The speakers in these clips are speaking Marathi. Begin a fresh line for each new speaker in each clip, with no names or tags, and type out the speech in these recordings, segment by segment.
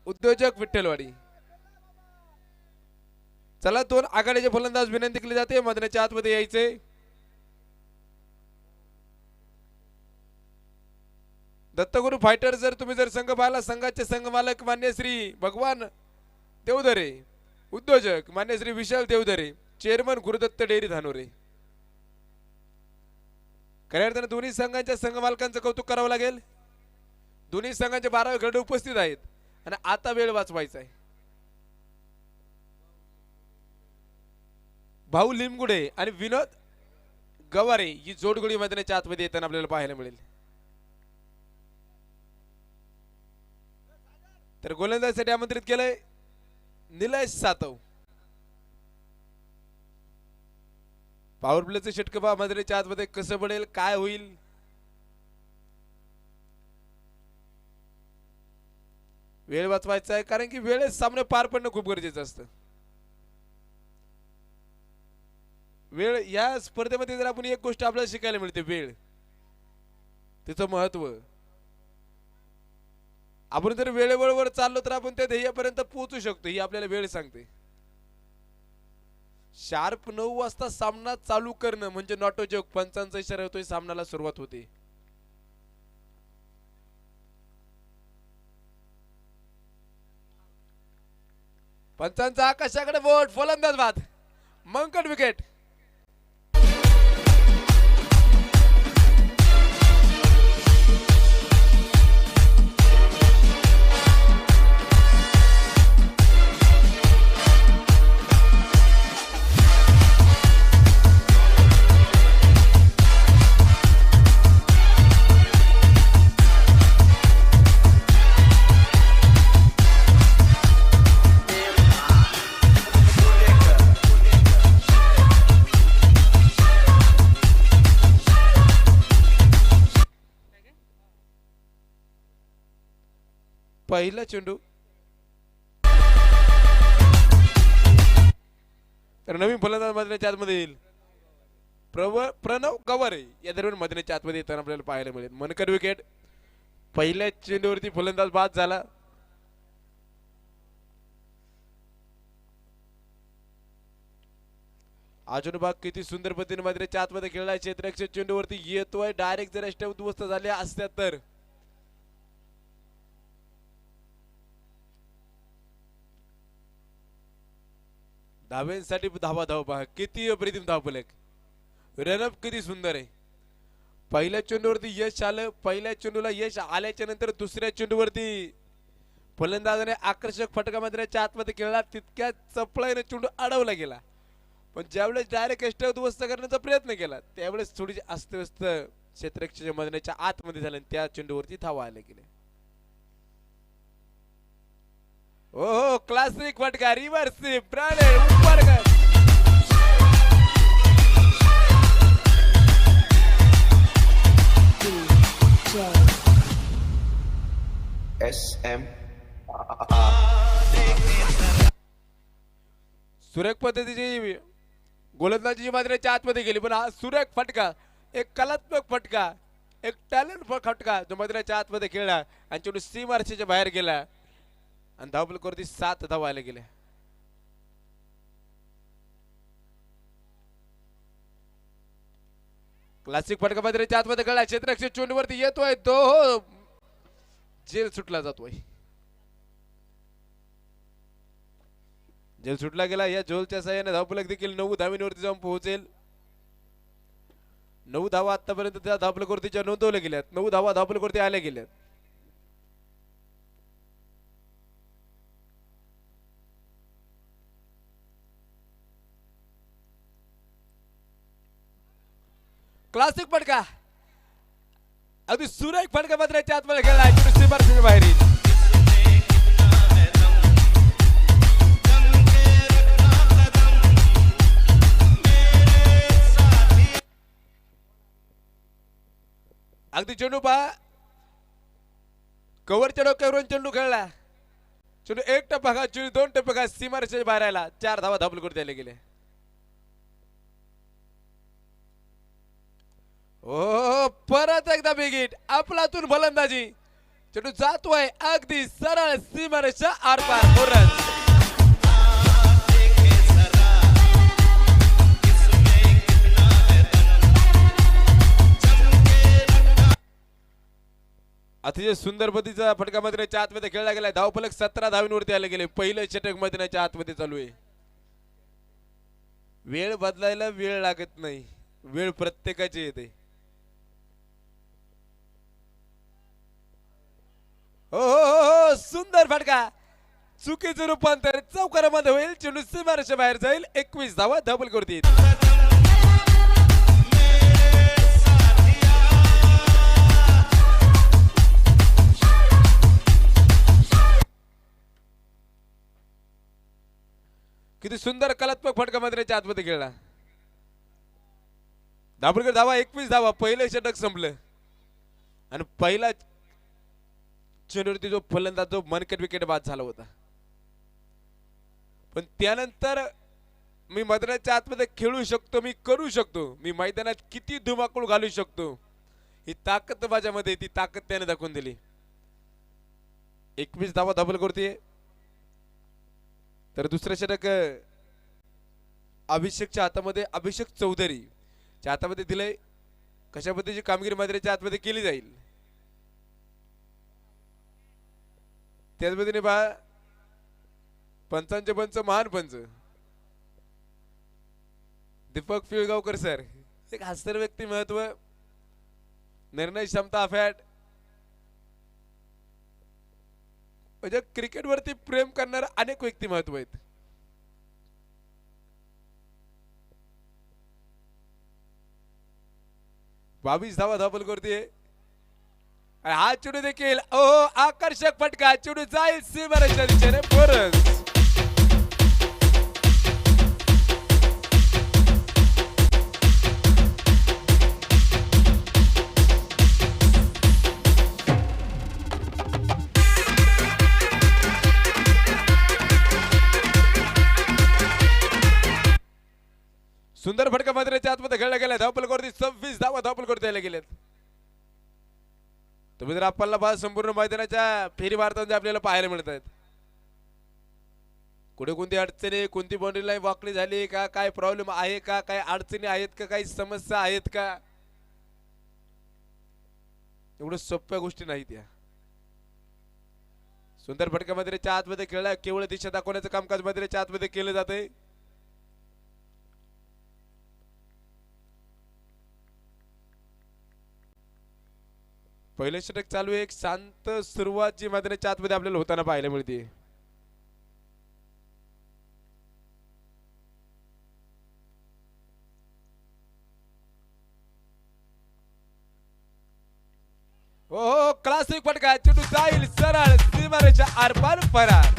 उद्योजक विठ्ठलवाडी. चला दोन आघाडीचे फलंदाज विनंती केली जाते मैदानाच्या आतमध्ये यायचे. दत्तगुरु फायटर जर तुम्ही जर संघ पाहिला संघाचे संघ मालक मान्य श्री भगवान देवधरे, उद्योजक मान्य श्री विशाल देवधरे, चेअरमन गुरुदत्त डेअरी धानोरे. खऱ्या अर्थाने दोन्ही संघांच्या संघ मालकांचं कौतुक करावं लागेल. दोन्ही संघांचे 12 खेळाडू उपस्थित आहेत आणि आता वेळ वाचवायचा आहे. भाऊ लिमगुडे आणि विनोद गवारे ही जोडगोळी मैदानाच्या आतमध्ये येताना आपल्याला पाहायला मिळेल. तर गोलंदाजीसाठी आमंत्रित केलंय निलेश सातव. पॉवर प्लेचं षटक पहा मैदानाच्या आतमध्ये कसं पडेल, काय होईल. वेळ वाचवायचा आहे कारण की वेळेत सामने पार पडणं खूप गरजेचं असतं. वेळ या स्पर्धेमध्ये जर आपण एक गोष्ट आपल्याला शिकायला मिळते, वेळ तिचं महत्व. आपण जर वेळेबरोबर चाललो तर आपण त्या ध्येयापर्यंत पोहोचू शकतो ही आपल्याला वेळ सांगते. शार्प 9 वाजता सामना चालू करणं म्हणजे नॉट अ जोक. पंचांचा इशारा होतोय, सामन्याला सुरुवात होते. पंचांचा आकाशाकडे बोट, फलंदाज बाद, मंकड विकेट. पहिला चेंडू तर नवीन फलंदाज मैदानाच्या आतमध्ये येईल प्रणव गवारे. या दरम्यान मैदानाच्या आतमध्ये येताना आपल्याला पाहायला मिळेल. मनकर विकेट. पहिल्या चेंडूवरती फलंदाज बाद झाला. अजून भाग किती सुंदर पद्धतीने मैदानाच्या आतमध्ये खेळला. क्षेत्ररक्षक चेंडूवरती येतोय. डायरेक्ट जर अष्ट उद्ध्वस्त झाले असत्या तर धाव्यांसाठी धावा धाव पहा. किती अप्रतिम धावफलक. रनअप किती सुंदर आहे. पहिल्या चेंडूवरती यश आलं. पहिल्या चेंडूला यश आल्याच्या नंतर दुसऱ्या चेंडूवरती फलंदाजाने आकर्षक फटका मैदानाच्या आतमध्ये खेळला. तितक्या चपळाईने चेंडू अडवला गेला. पण ज्यावेळेस डायरेक्ट अष्ट उद्ध्वस्त करण्याचा प्रयत्न केला त्यावेळेस थोडी अस्तव्यस्त क्षेत्ररक्षक मैदानाच्या आतमध्ये झालं. त्या चेंडूवरती धावा आल्या गेल्या. ओहो क्लासिक फटका. रिव्हर्स प्राणे ऊपर कर. सुरेख पद्धतीची गोलंदाजी मैदानाच्या आतमध्ये गेली पण हा सुरेख फटका, एक कलात्मक फटका, एक टॅलेंट फटका जो मैदानाच्या आतमध्ये खेळला आणि चेंडू सीमारेषेच्या बाहेर गेला आणि धावफलकावरती 7 धावा आल्या गेल्या. क्लासिक फटका मैदानाच्या आतमध्ये खेळला. क्षेत्ररक्षक चेंडूवरती येतोय तो जेल सुटला जातोय. जेल सुटला गेला. या झोलच्या साह्याने धावफलक देखील 9 धावींवरती जाऊन पोहोचेल. 9 धावा आतापर्यंत त्या धावफलकावरतीच्या नोंदवल्या गेल्यात. 9 धावा धावफलकावरती आल्या गेल्यात. क्लासिक फटका अगदी सुरेख फटका मैदानाच्या आतमध्ये खेळला. सीमारेषेच्या बाहेर येईल. अगदी चेंडू पहा. कव्हरच्या डोक्यावरून चेंडू खेळला. चेंडू एक टप्पा खा, चेंडू 2 टप्पे खा, सीमारेषेच्या बाहेर आला. 4 धावा धावफलकावरती आल्या गेल्या. ओ परत एकदा बिगिट. आपलातून फलंदाजी. चेंडू जातोय अगदी सरळ सीमारेषा आरपार फोरच. अतिशय सुंदर पद्धतीचा फटका मैदानाच्या आतमध्ये खेळला गेलाय. धावफलक 17 धावांवरती आले गेले. पहिलं षटक मैदानाच्या आतमध्ये चालू आहे. वेळ बदलायला वेळ लागत नाही, वेळ प्रत्येकाची येते. हो हो हो सुंदर फटका, चुकीचं रूपांतर चौकारामध्ये होईल. चेंडू सीमारेषा बाहेर जाईल. 21 धावा धबल करतील. किती सुंदर कलात्मक फटका मैदानाच्या आतमध्ये खेळला. दाभोळकर धावा 21 धावा. पहिलं षटक संपलं आणि पहिला चेंडूवरती जो फलंदाज जो मनकट विकेट बाद झाला होता. पण त्यानंतर मी मैदानाच्या आतमध्ये खेळू शकतो, मी करू शकतो, मी मैदानात किती धुमाकूळ घालू शकतो, ही ताकद माझ्यामध्ये, ती ताकद त्याने दाखवून दिली. 21 धावा धबल करते. तर दुसरं षटक अभिषेकच्या हातामध्ये, अभिषेक चौधरी च्या हातामध्ये दिलंय. कशा पद्धतीची कामगिरी मैदानाच्या आतमध्ये केली जाईल त्याच पद्धतीने पहा. पंचांचे पंच महान पंच दीपक पिळगावकर सर, एक हास्य व्यक्तिमत्व, निर्णय क्षमता अफाट, म्हणजे क्रिकेट वरती प्रेम करणारे अनेक व्यक्तिमत्व आहेत. बावीस धावा धबल करते. हा चेंडू देखील आकर्षक फटका. चेंडू जाईल सीमारेषा दिशेने परत. सुंदर फटका मैदानाच्या आतमध्ये खेळला गेला. धावपल करते 26 धावा धावपल करता यायला गेलेत. तुम्ही जर आपल्याला पहा संपूर्ण मैदानाच्या फेरी मारताना आपल्याला पाहायला मिळत आहेत. कुठे कोणती अडचणी, कोणती बाउंड्री लाईन वाकडी झाली का, काय प्रॉब्लेम आहे का, काय अडचणी आहेत का, काही समस्या आहेत का, एवढं सोप्या गोष्टी नाहीत या. सुंदर फटका मैदानाच्या आतमध्ये खेळला. केवळ दिशा दाखवण्याचं कामकाज मैदानाच्या आतमध्ये केलं जाते. पहिले षटक चालू आहे. एक शांत सुरुवात जी मैदानाच्या आतमध्ये आपल्याला होताना पाहायला मिळते. हो क्लासिक फटका. चेंडू जाईल सरळ सीमारेषा आरपार फरार.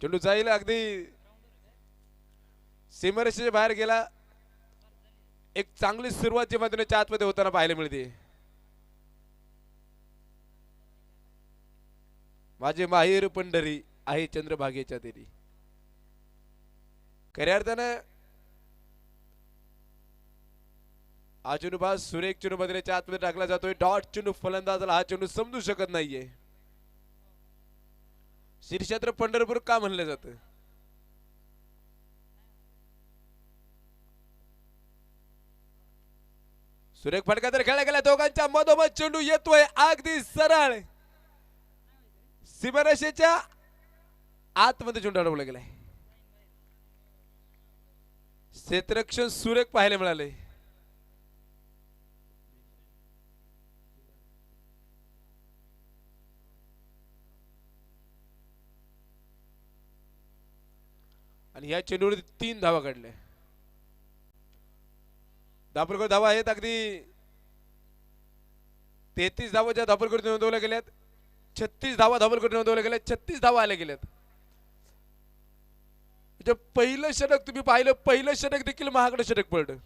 चेंडू जाईल अगदी सीमारेषेच्या बाहेर गेला. एक चांगली सुरुवात जी मैदानाच्या आतमध्ये होताना पाहायला मिळते. माझे माहेर पंढरी आहे चंद्रभागेच्या तेरी. खऱ्या अर्थानं हा चेंडू बा सुरेख चेंडू मैदानाच्या आतमध्ये टाकला जातोय. डॉट चेंडू फलंदाजाला हा चेंडू समजू शकत नाहीये. श्रीक्षेत्र पंढरपूर का म्हणलं जातं? सुरेख फटका तर खेळला गेला. दोघांच्या मधोमध चेंडू येतोय अगदी सरळ सीमारेषेच्या आतमध्ये चेंडू अडवला गेलाय. क्षेत्ररक्षण सुरेख पाहायला मिळाले. आणि या चेंडूवर 3 धावा काढल्या. दाभोळकर धावा आहेत अगदी 33 धावा ज्या दाभोळकर नोंदवल्या गेल्यात. 36 धावा दाभोळकर नोंदवल्या गेल्यात. 36 धावा आल्या गेल्यात. म्हणजे पहिलं षटक तुम्ही पाहिलं, पहिलं षटक देखील महागडं षटक पडलं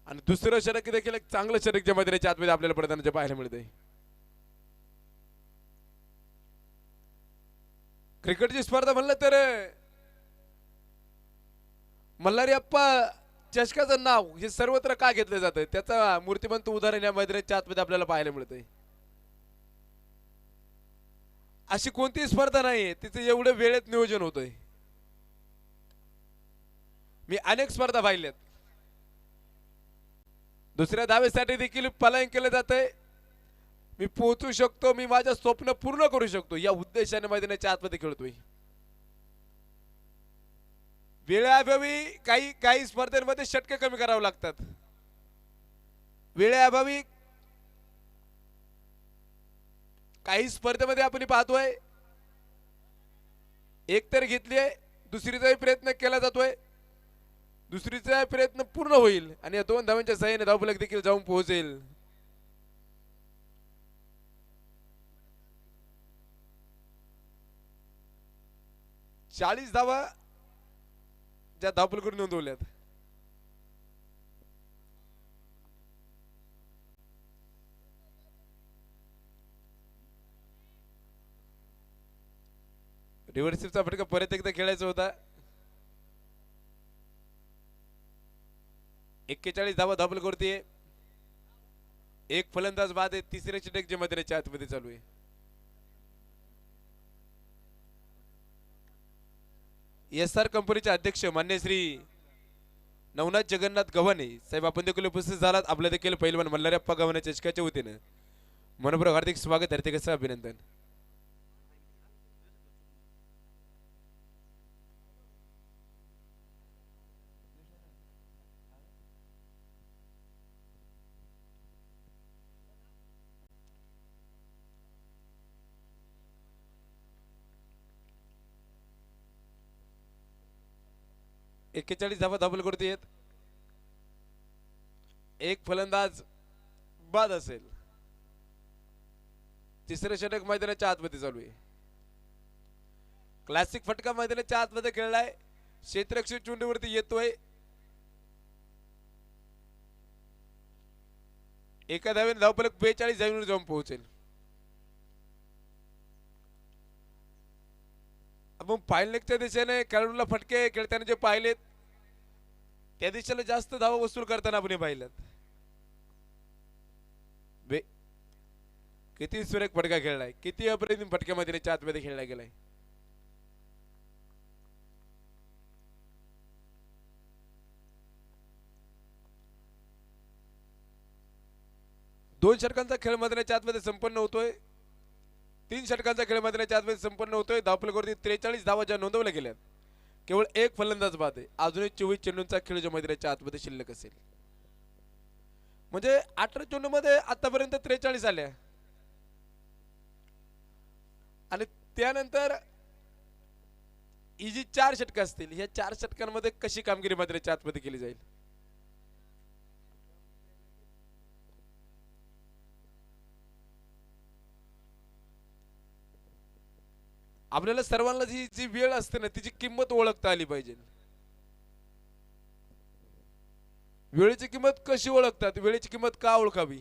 आणि दुसरं षटक देखील एक चांगलं षटक ज्या मैदानाच्या आतमध्ये आपल्याला पडताना पाहायला मिळतंय. क्रिकेटची स्पर्धा म्हणलं तर मल्हारी अप्पा चषकाचं नाव हे सर्वत्र का घेतलं जातं त्याचा मूर्तिमंत उदाहरण या मैदानाच्या आतमध्ये आपल्याला पाहायला मिळतंय. अशी कोणतीही स्पर्धा नाहीये तिचं एवढं वेळेत नियोजन होतंय. मी अनेक स्पर्धा पाहिल्यात. दुसऱ्या धावेसाठी देखील पलायन केलं जातंय. मी पोहोचू शकतो, मी माझं स्वप्न पूर्ण करू शकतो या उद्देशाने मैदानाच्या आतमध्ये खेळतोय. वेळेअभावी काही स्पर्धेमध्ये षटके कमी करावे लागतात. वेळेअभावी काही स्पर्धेमध्ये आपण पाहतोय एक तर घेतलीये, दुसरीचाही प्रयत्न केला जातोय, दुसरीचा प्रयत्न पूर्ण होईल आणि या 2 धावांच्या सहाय्याने धावफलक देखील जाऊन पोहोचेल. चाळीस धावा ज्या धावफलकावर नोंदवल्यात. रिव्हर्सिव्हचा फटका परत एकदा खेळायचा होता. 41 धावा धावफलकावरती आहे. एक फलंदाज बाद आहे. तिसरे षटक जे मैदानाच्या आतमध्ये चालू आहे. एसआर कंपनीचे अध्यक्ष मान्य श्री नवनाथ जगन्नाथ गव्हाणे साहेब आपण देखील उपस्थित झालात. आपल्या देखील पहिलवान मल्हारी अप्पा गव्हाणे चषकाच्या वतीने मनपूर्वक हार्दिक स्वागत, हार्दिक असं अभिनंदन. एक्केचाळीस धावा धावफलकावरती आहेत. एक फलंदाज बाद असेल. तिसरे षटक मैदानाच्या आतमध्ये चालू आहे. क्लासिक फटका मैदानाच्या आतमध्ये खेळलाय. क्षेत्ररक्षक चुंडीवरती येतोय. एका धावेने धावफलक 42 धावेवर जाऊन पोहोचेल. आपण पायलनेकच्या दिशेने खेळाडूला फटके खेळताना जे पाहिलेत त्या दिशेला जास्त धावा वसूल करताना आपण पाहिलेत. किती सुरेख फटका खेळलाय, किती अप्रतिम फटक्यामध्ये आतमध्ये खेळला गेलाय. दोन षटकांचा खेळ मैदानाच्या आतमध्ये संपन्न होतोय. 3 षटकांचा खेळ मैदानाच्या आतमध्ये संपन्न होतोय. धावफलकावरती 43 धावा ज्या नोंदवल्या गेल्यात. केवळ एक फलंदाज बाद आहे. अजूनही 24 चेंडूंचा खेळ जो मैदानाच्या आतमध्ये शिल्लक असेल. म्हणजे 18 चेंडूमध्ये आतापर्यंत 43 आल्या आणि त्यानंतर ही जी 4 षटकं असतील ह्या 4 षटकांमध्ये कशी कामगिरी मैदानाच्या आतमध्ये केली जाईल. आपल्याला सर्वांना जी वेळ असते ना तिची किंमत ओळखता आली पाहिजे. वेळेची किंमत कशी ओळखतात, वेळेची किंमत का ओळखावी.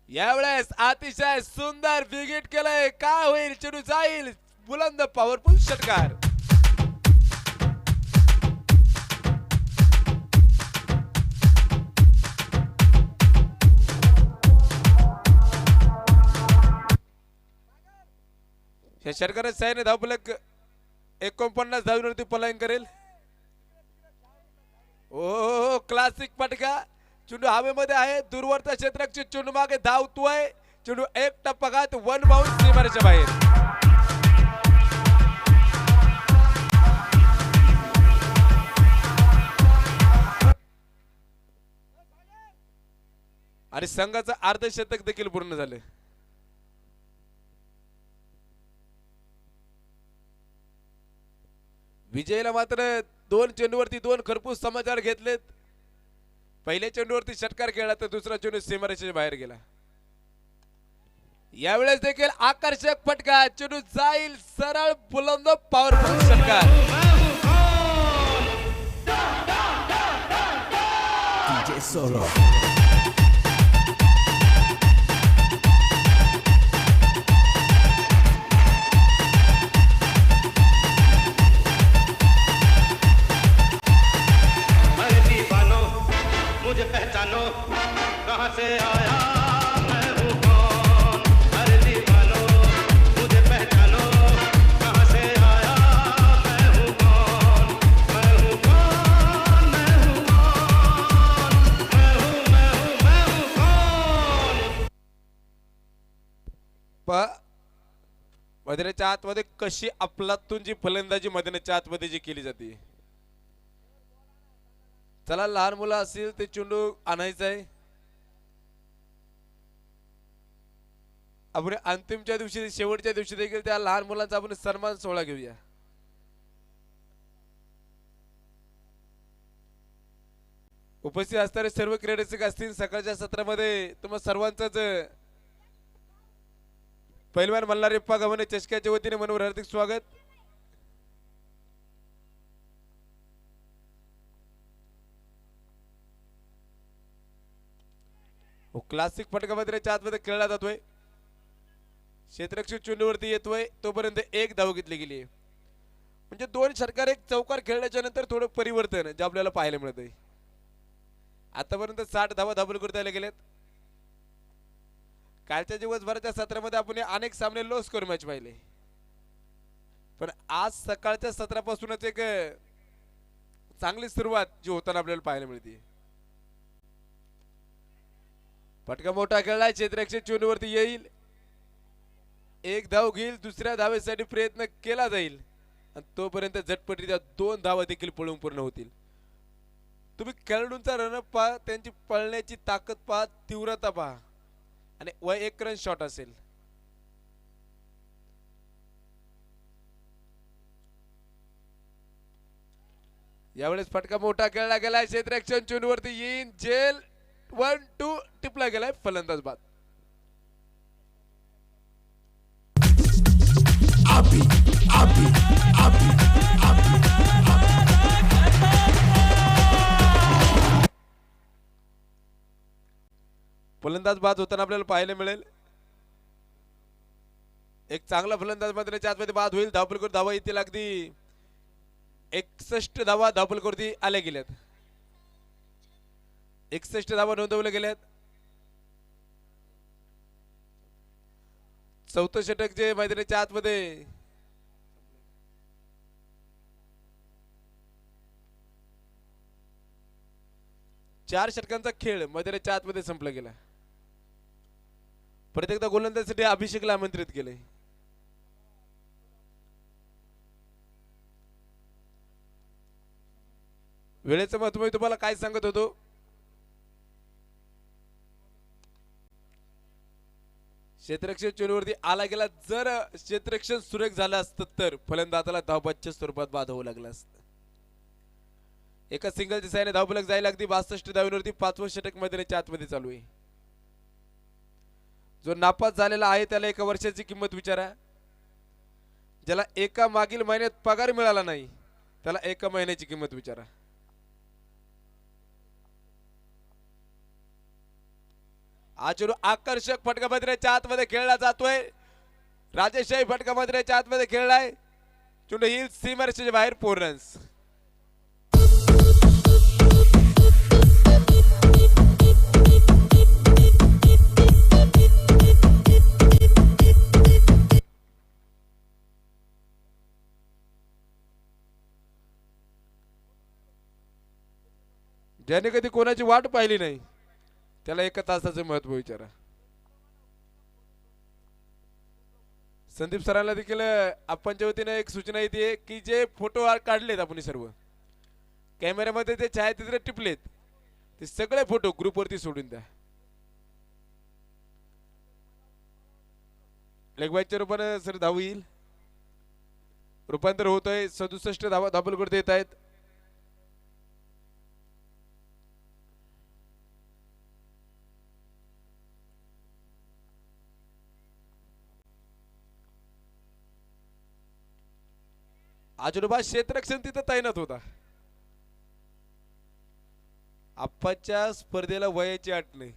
यावेळेस अतिशय सुंदर विकेट केलंय. काय होईल, चेंडू जाईल बुलंद पॉवरफुल षटकार. या षटकाराच्या साहाय्याने धावफलक 49 धावांवरती पलायन करेल. ओ क्लासिक फटका. चेंडू हवेमध्ये आहे. दूरवरचा क्षेत्ररक्षक चेंडू मागे धावतोय. चेंडू एक टप्पाघात 1 बाउंस सीमारेषेच्या बाहेर. आणि संघाचं अर्धशतक देखील पूर्ण झालं. विजयला मात्र 2 चेंडूवरती 2 खरपूस समाचार घेतलेत. पहिल्या चेंडूवरती षटकार खेळला तर दुसरा चेंडू सीमारेषेच्या बाहेर गेला. यावेळेस देखील आकर्षक फटका. चेंडू जाईल सरळ बुलंद पॉवरफुल षटकार. DJ Solo.
पहचानो कहां से आया मैं हूं कौन अरे दीवानो मुझे पहचानो कहां से आया मैं हूं कौन मैं हूं कौन मैं हूं कौन मैं हूं कौन
मैदानाच्या आतमध्ये कशी अफलातून जी फलंदाजी मैदानाच्या आतमध्ये जी केली जाते. चला लहान मुलं असतील ते चेंडू आणायचं आहे. आपण अंतिमच्या दिवशी शेवटच्या दिवशी देखील त्या लहान मुलांचा आपण सन्मान सोहळा घेऊया. उपस्थित असणारे सर्व क्रीडारसिक असतील सकाळच्या सत्रामध्ये तुम्हा सर्वांचंच पहिलवान मल्हारप्पा गव्हाणे चषक्याच्या वतीने मनोहर हार्दिक स्वागत. क्लासिक फटकामध्ये आतमध्ये खेळला जातोय. क्षेत्ररक्षक चेंडूवरती येतोय तोपर्यंत एक धाव घेतली गेली आहे. म्हणजे दोन षटकार एक चौकार खेळल्याच्या नंतर थोडं परिवर्तन जे आपल्याला पाहायला मिळतंय. आतापर्यंत 60 धावा दाबल करता गेलेत. कालच्या दिवसभराच्या सत्रामध्ये आपण अनेक सामने लो स्कोर मॅच पाहिले, पण आज सकाळच्या सत्रापासूनच एक चांगली सुरुवात जी होताना आपल्याला पाहायला मिळते. फटका मोठा खेळलाय. क्षेत्ररक्षक चेंडूवरती येईल, एक धाव घेईल, दुसऱ्या धावेसाठी प्रयत्न केला जाईल आणि तोपर्यंत झटपटीच्या 2 धावा देखील पळून पूर्ण होतील. तुम्ही खेळाडूंचा रनअप पहा, त्यांची पळण्याची ताकद पहा, तीव्रता पहा आणि वय 1 रन शॉट असेल. यावेळेस फटका मोठा खेळला गेलाय. क्षेत्ररक्षक चेंडूवरती येईन, जेल 1-2 टिपला गेलाय. फलंदाज बाद. फलंदाज बाद होताना आपल्याला पाहायला मिळेल. एक चांगला फलंदाज मैदानाच्या आतमध्ये बाद होईल. धावफलकावर धावा येतील अगदी 61 धावा धावफलकावरती आल्या गेल्यात. 61 धावा नोंदवल्या गेल्यात. चौथं षटक जे मैदानाच्या आतमध्ये चार षटकांचा खेळ मैदानाच्या आतमध्ये संपला गेला. प्रत्येकदा गोलंदाजीसाठी अभिषेकला आमंत्रित केले. वेळेचं महत्व मी तुम्हाला काय सांगत होतो. क्षेत्ररक्षक चेंडूवरती आला गेला. जर क्षेत्ररक्षण सुरेख झालं असतं तर फलंदाजाला धावबादच्या स्वरूपात बाद होऊ लागलं असतं. एका सिंगलच्या साहाय्याने धावफलक जायला अगदी 62 धावांवरती 5वं षटक मैदानाच्या आतमध्ये चालू आहे. जो नापास झालेला आहे त्याला 1 वर्षाची किंमत विचारा. ज्याला एका मागील महिन्यात पगार मिळाला नाही त्याला 1 महिन्याची किंमत विचारा. हा चेंडू आकर्षक फटका मैदानाच्या आतमध्ये खेळला जातोय. राजेशाही फटका मैदानाच्या आतमध्ये खेळलाय. चेंडू हिल सीमारेषेच्या बाहेर 4 रन्स. ज्याने कधी कोणाची वाट पाहिली नाही त्याला 1 तासाचं महत्व विचारा. संदीप सरांना देखील आपणच्या वतीने एक सूचना येते की जे फोटो काढलेत आपण सर्व कॅमेऱ्यामध्ये ते छायाचित्र टिपलेत ते सगळे फोटो ग्रुपवरती सोडून द्या. लेगबाईच्या रूपाने सर धाव येईल. रूपांतर होतोय. 67 धावा धावफलकावर येत आहेत. आजोबा क्षेत्ररक्षण तिथं तैनात होता. आप्पाच्या स्पर्धेला वयाची अट नाही.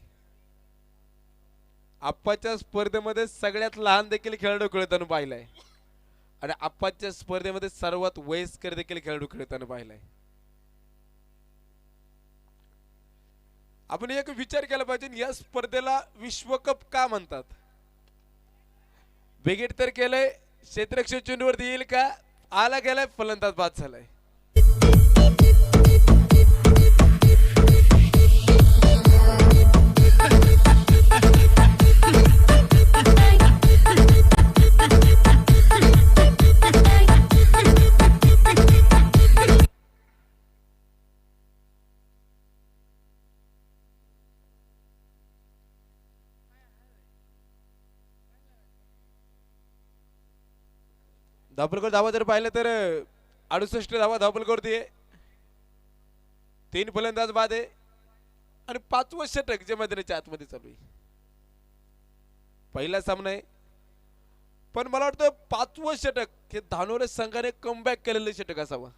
आप्पाच्या स्पर्धेमध्ये सगळ्यात लहान देखील खेळाडू खेळताना पाहिलाय आणि आप्पाच्या स्पर्धेमध्ये सर्वात वयस्कर देखील खेळाडू खेळताना पाहिलाय. आपण एक विचार केला पाहिजे या स्पर्धेला विश्वकप का म्हणतात. बिगेट तर केलंय, क्षेत्ररक्षक चेंडूवरती येईल का, आला गेलाय, फलंदाज बाद झालाय. धावपलकर धावा जर पाहिलं तर 68 धावा धावपलकरती आहे. 3 फलंदाज बाद आहे आणि 5वं षटक जे मैदानाच्या आतमध्ये चालू आहे. पहिला सामना आहे पण मला वाटतं 5वं षटक हे धानोरे संघाने कमबॅक केलेलं षटक असावं,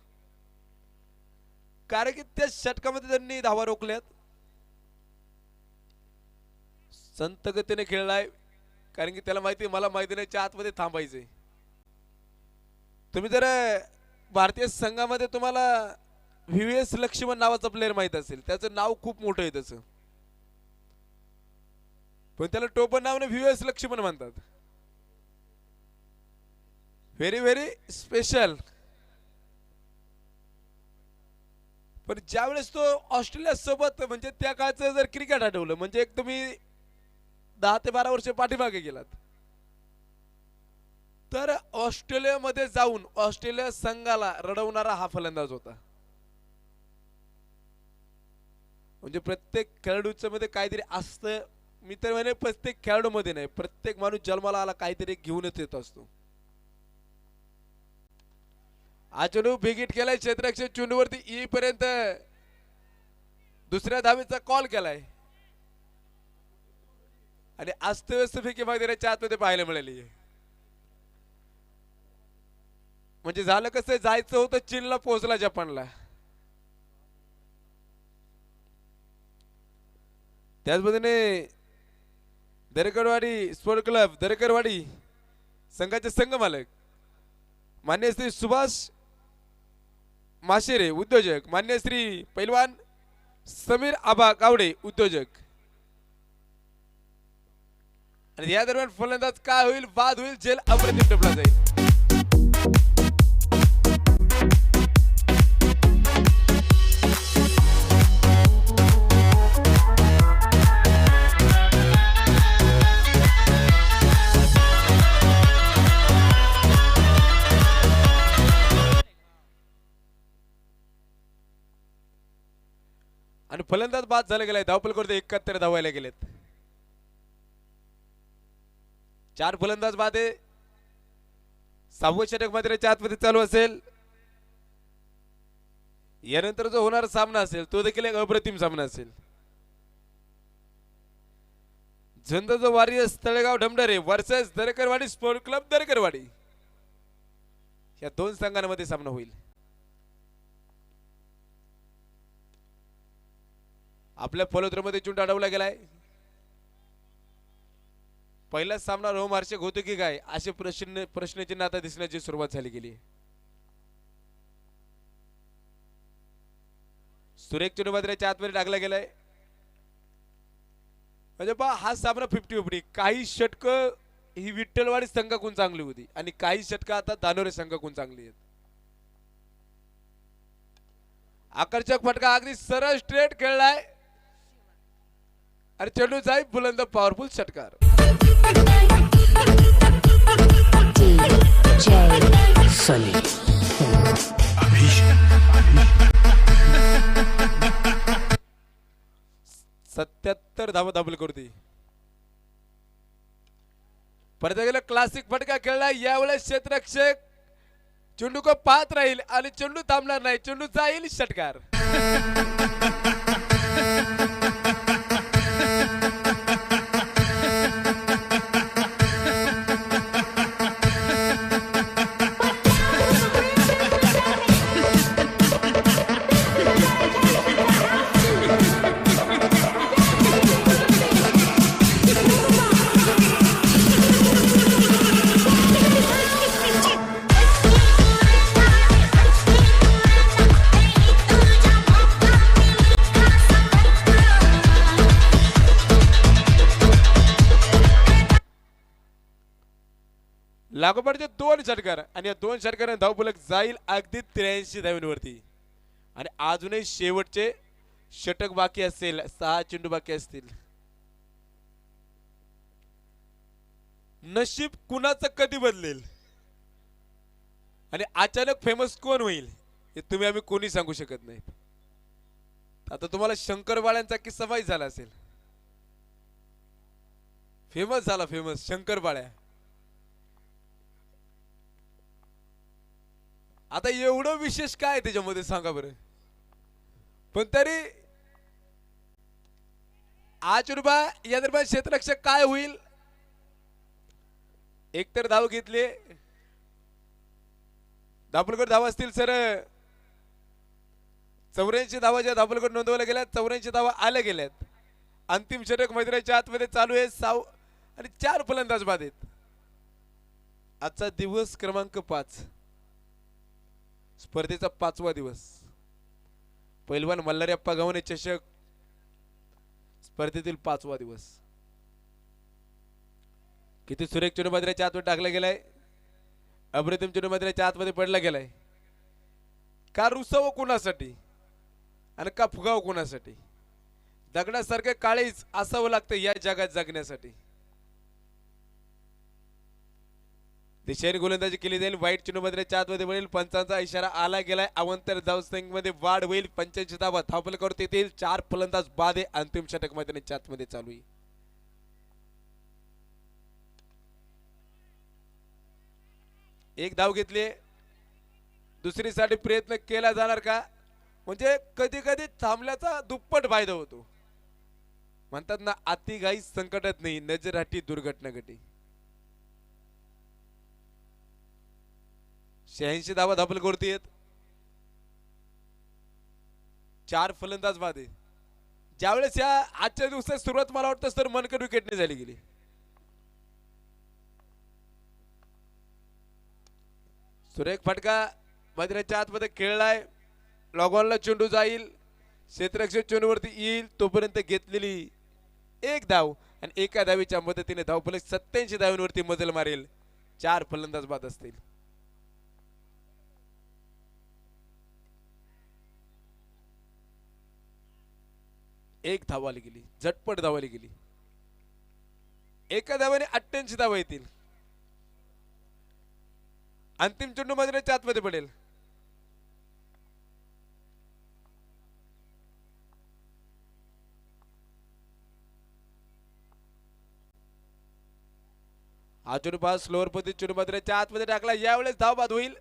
कारण की त्या षटकामध्ये त्यांनी धावा रोखल्यात. संत गतीने खेळलाय, कारण की त्याला माहिती मला मैदानाच्या आतमध्ये थांबायचंय. तुम्ही जर भारतीय संघामध्ये तुम्हाला व्हीव्हीएस लक्ष्मण नावाचा प्लेअर माहित असेल, त्याचं नाव खूप मोठं आहे त्याचं, पण त्याला टोपण नावाने व्हीव्हीएस लक्ष्मण म्हणतात. Very very special. पण ज्यावेळेस तो ऑस्ट्रेलिया सोबत म्हणजे त्या काळचं जर क्रिकेट आठवलं म्हणजे एक तुम्ही 10 ते 12 वर्ष पाठीमागे गेलात तर ऑस्ट्रेलियामध्ये जाऊन ऑस्ट्रेलिया संघाला रडवणारा हा फलंदाज होता. म्हणजे प्रत्येक खेळाडूच्या मध्ये काहीतरी असतं. मी तर म्हणे प्रत्येक खेळाडू मध्ये नाही, प्रत्येक माणूस जन्माला आला काहीतरी घेऊनच येत असतो. हा चेंडू बिगिट केलाय, क्षेत्ररक्षक चेंडूवरती येईपर्यंत दुसऱ्या धावेचा कॉल केलाय आणि अस्तव्यस्त फेकी मैदानाच्या आतमध्ये पाहायला मिळाली. म्हणजे झालं कसं, जायचं होतं चीनला, पोहोचला जपानला. त्याच पद्धतीने दरेकरवाडी स्पोर्ट क्लब दरेकरवाडी संघाचे संघ मालक मान्य श्री सुभाष माशेरे उद्योजक, मान्य श्री पैलवान समीर आबा गावडे उद्योजक. आणि या दरम्यान फलंदाज काय होईल, बाद होईल, जेल अप्रतिम टपला जाईल. आणि फलंदाज बाद झाला गेलाय. धावपलकरते 71 धावायला गेलेत. 4 फलंदाज बाद आहे. 6वं षटक मैदानाच्या आतमध्ये चालू असेल. यानंतर जो होणारा सामना असेल तो देखील एक अप्रतिम सामना असेल. झंझ warriors Talegaon Dhamdhare versus Darekarwadi sport club Darekarwadi, या 2 संघांमध्ये सामना होईल. आपल्या फलोत्तरमध्ये चुंड अडवला गेलाय. पहिला सामना रोमहर्षक होतो की काय असे प्रश्नचिन्ह आता दिसण्याची सुरुवात झाली गेली. सुरेख चेंडूच्या आतमध्ये टाकला गेलाय. म्हणजे पहा हा सामना 50-50. काही षटक ही विठ्ठलवाडी संघाकडून चांगली होती आणि काही षटक आता धानोरे संघाकडून चांगली आहेत. आकर्षक फटका अगदी सरळ स्ट्रेट खेळलाय आणि चेंडू जाई बुलंद पॉवरफुल षटकार.
सनी
77 धावा धावपलकरती. परत गेला क्लासिक फटका खेळला. यावेळेस क्षेत्ररक्षक चेंडू को पाहत राहील आणि चेंडू थांबणार नाही, चेंडू जाईल षटकार. लागोपाठचे 2 षटकार आणि या 2 षटकाराने धावफलक जाईल अगदी 83 धावांवरती. आणि अजूनही शेवटचे षटक बाकी असेल, 6 चेंडू बाकी असतील. नशीब कुणाचं कधी बदलेल आणि अचानक फेमस कोण होईल हे तुम्ही आम्ही कोणी सांगू शकत नाही. आता तुम्हाला शंकर बाळ्यांचा किस्सा माहीत झाला असेल. फेमस झाला, फेमस शंकर बाळ्या. आता एवढं विशेष काय त्याच्यामध्ये सांगा बरं. पण तरी आज रुपया या दरम्यान क्षेत्ररक्षक काय होईल. एकतर धाव घेतले, धापलकर धावा असतील सर 84 धावा ज्या धापलकर नोंदवल्या गेल्या, 84 धावा आल्या गेल्यात. अंतिम षटक मैदानाच्या आतमध्ये चालू आहे. 6 आणि 4 फलंदाज बाद आहेत. आजचा दिवस क्रमांक 5, स्पर्धेचा 5वा दिवस. पैलवान मल्हारप्पा गव्हाणे चषक स्पर्धेतील 5वा दिवस. किती सुरेख चेंडू मैदानाच्या आतमध्ये टाकला गेलाय. अप्रतिम चेंडू मैदानाच्या आतमध्ये पडला गेलाय. का रुसाव कोणासाठी आणि का फुगाव कोणासाठी. दगडासारखे काळीच असावं लागतं या जगात जगण्यासाठी. दिशेने गोलंदाजी केली जाईल. वाईट चेंडू मैदानाच्या आतमध्ये पडेल. पंचांचा इशारा आला गेलाय. अवंतर धावसंख्येमध्ये वाढ होईल. 85 धावा धावफलकावरती येतील. 4 फलंदाज बाद आहे. अंतिम षटक मैदानाच्या आतमध्ये चालू आहे. एक धाव घेतली, दुसरीसाठी प्रयत्न केला जाणार का. म्हणजे कधी कधी थांबल्याचा दुप्पट फायदा होतो. म्हणतात ना अति घाई संकटात नाही, नजर हटी दुर्घटना घटी. 86 धावा धापलकावरती आहेत. 4 फलंदाज बाद आहे. ज्यावेळेस या आजच्या दिवसात सुरुवात मला वाटतं सर मनकर विकेटने झाली गेली. सुरेख फटका मैदानाच्या आतमध्ये खेळलाय. लॉगॉनला चेंडू जाईल. क्षेत्ररक्षक चेंडूवरती येईल तोपर्यंत घेतलेली एक धाव आणि एका धावीच्या मदतीने धावफलक 87 धावांवरती मजल मारेल. 4 फलंदाज बाद असतील. एक धाव आली गेली, झटपट धाव आली गेली. एका धावाने 88 धावा येतील. अंतिम चेंडू मैदानाच्या आतमध्ये पडेल. हा चेंडू पास स्लोअर पद्धत चेंडू मैदानाच्या आतमध्ये टाकला. यावेळेस धाव बाद होईल.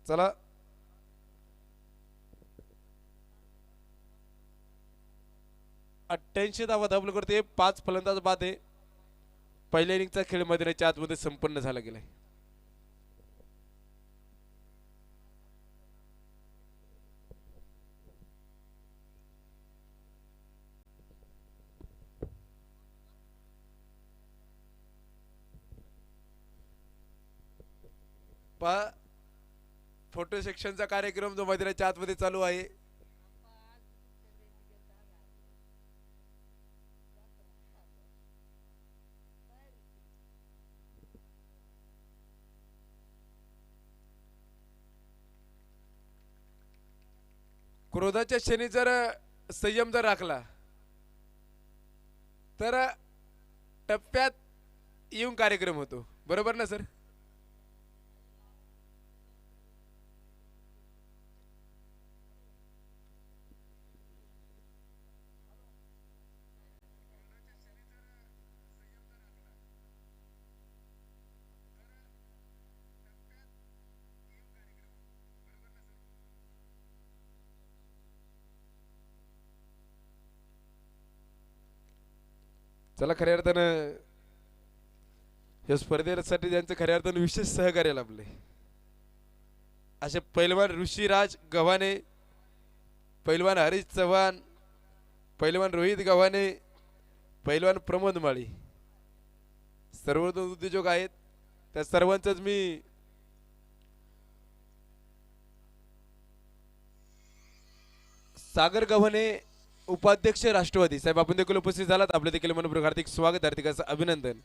चला 88 धावा धावफलक करते. 5 फलंदाज बाद आहे. पहिल्या इनिंगचा खेळ मैदानाच्या आतमध्ये संपन्न झाला गेलाय. पहा फोटो सेक्शनचा कार्यक्रम जो मैदानाच्या आतमध्ये चालू आहे. क्रोधाच्या क्षणी जर संयम जर राखला तर टप्प्यात येऊन कार्यक्रम होतो. बरोबर ना सर? चला खऱ्या अर्थानं या स्पर्धेसाठी ज्यांचं खऱ्या अर्थानं विशेष सहकार्य लाभले असे पैलवान ऋषीराज गव्हाणे, पैलवान हरीश चव्हाण, पैलवान रोहित गव्हाणे, पैलवान प्रमोद माळी सर्व उद्योजक आहेत. त्या सर्वांचंच मी सागर गव्हाणे उपाध्यक्ष राष्ट्रवादी साहेब आपण देखील उपस्थित झालात. आपले देखील मनपूर्वक हार्दिक स्वागत, हार्दिक असं अभिनंदन.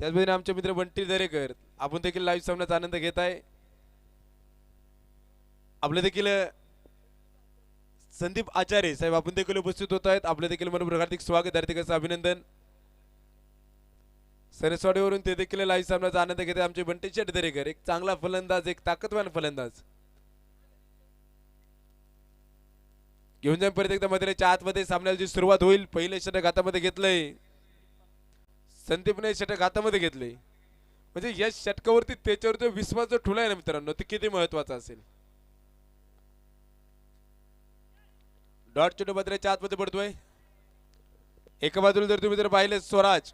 त्याचबरोबर आमचे मित्र बंटी दरेकर आपण देखील लाईव्ह सामन्याचा आनंद घेत आहे. आपले देखील संदीप आचार्य साहेब आपण देखील उपस्थित होत आहेत. आपले देखील मनपूर्वक हार्दिक स्वागत, हार्दिक असं अभिनंदन. सरसवाडीवरून ते देखील लाईव्ह सामन्याचा आनंद घेत आहे. आमचे बंटी शेट दरेकर एक चांगला फलंदाज, एक ताकदवान फलंदाज घेऊन जाऊन परत एकदा मैदानाच्या आतमध्ये सामन्याची सुरुवात होईल. पहिले षटक हातामध्ये घेतलंय संदीपने, षटक हातामध्ये घेतले म्हणजे या षटकावरती त्याच्यावर जो विश्वास जो ठुला आहे ना मित्रांनो, ते किती महत्वाचा असेल. डॉट चेंडू मैदानाच्या आतमध्ये पडतोय. एका बाजूला जर तुम्ही जर पाहिले स्वराज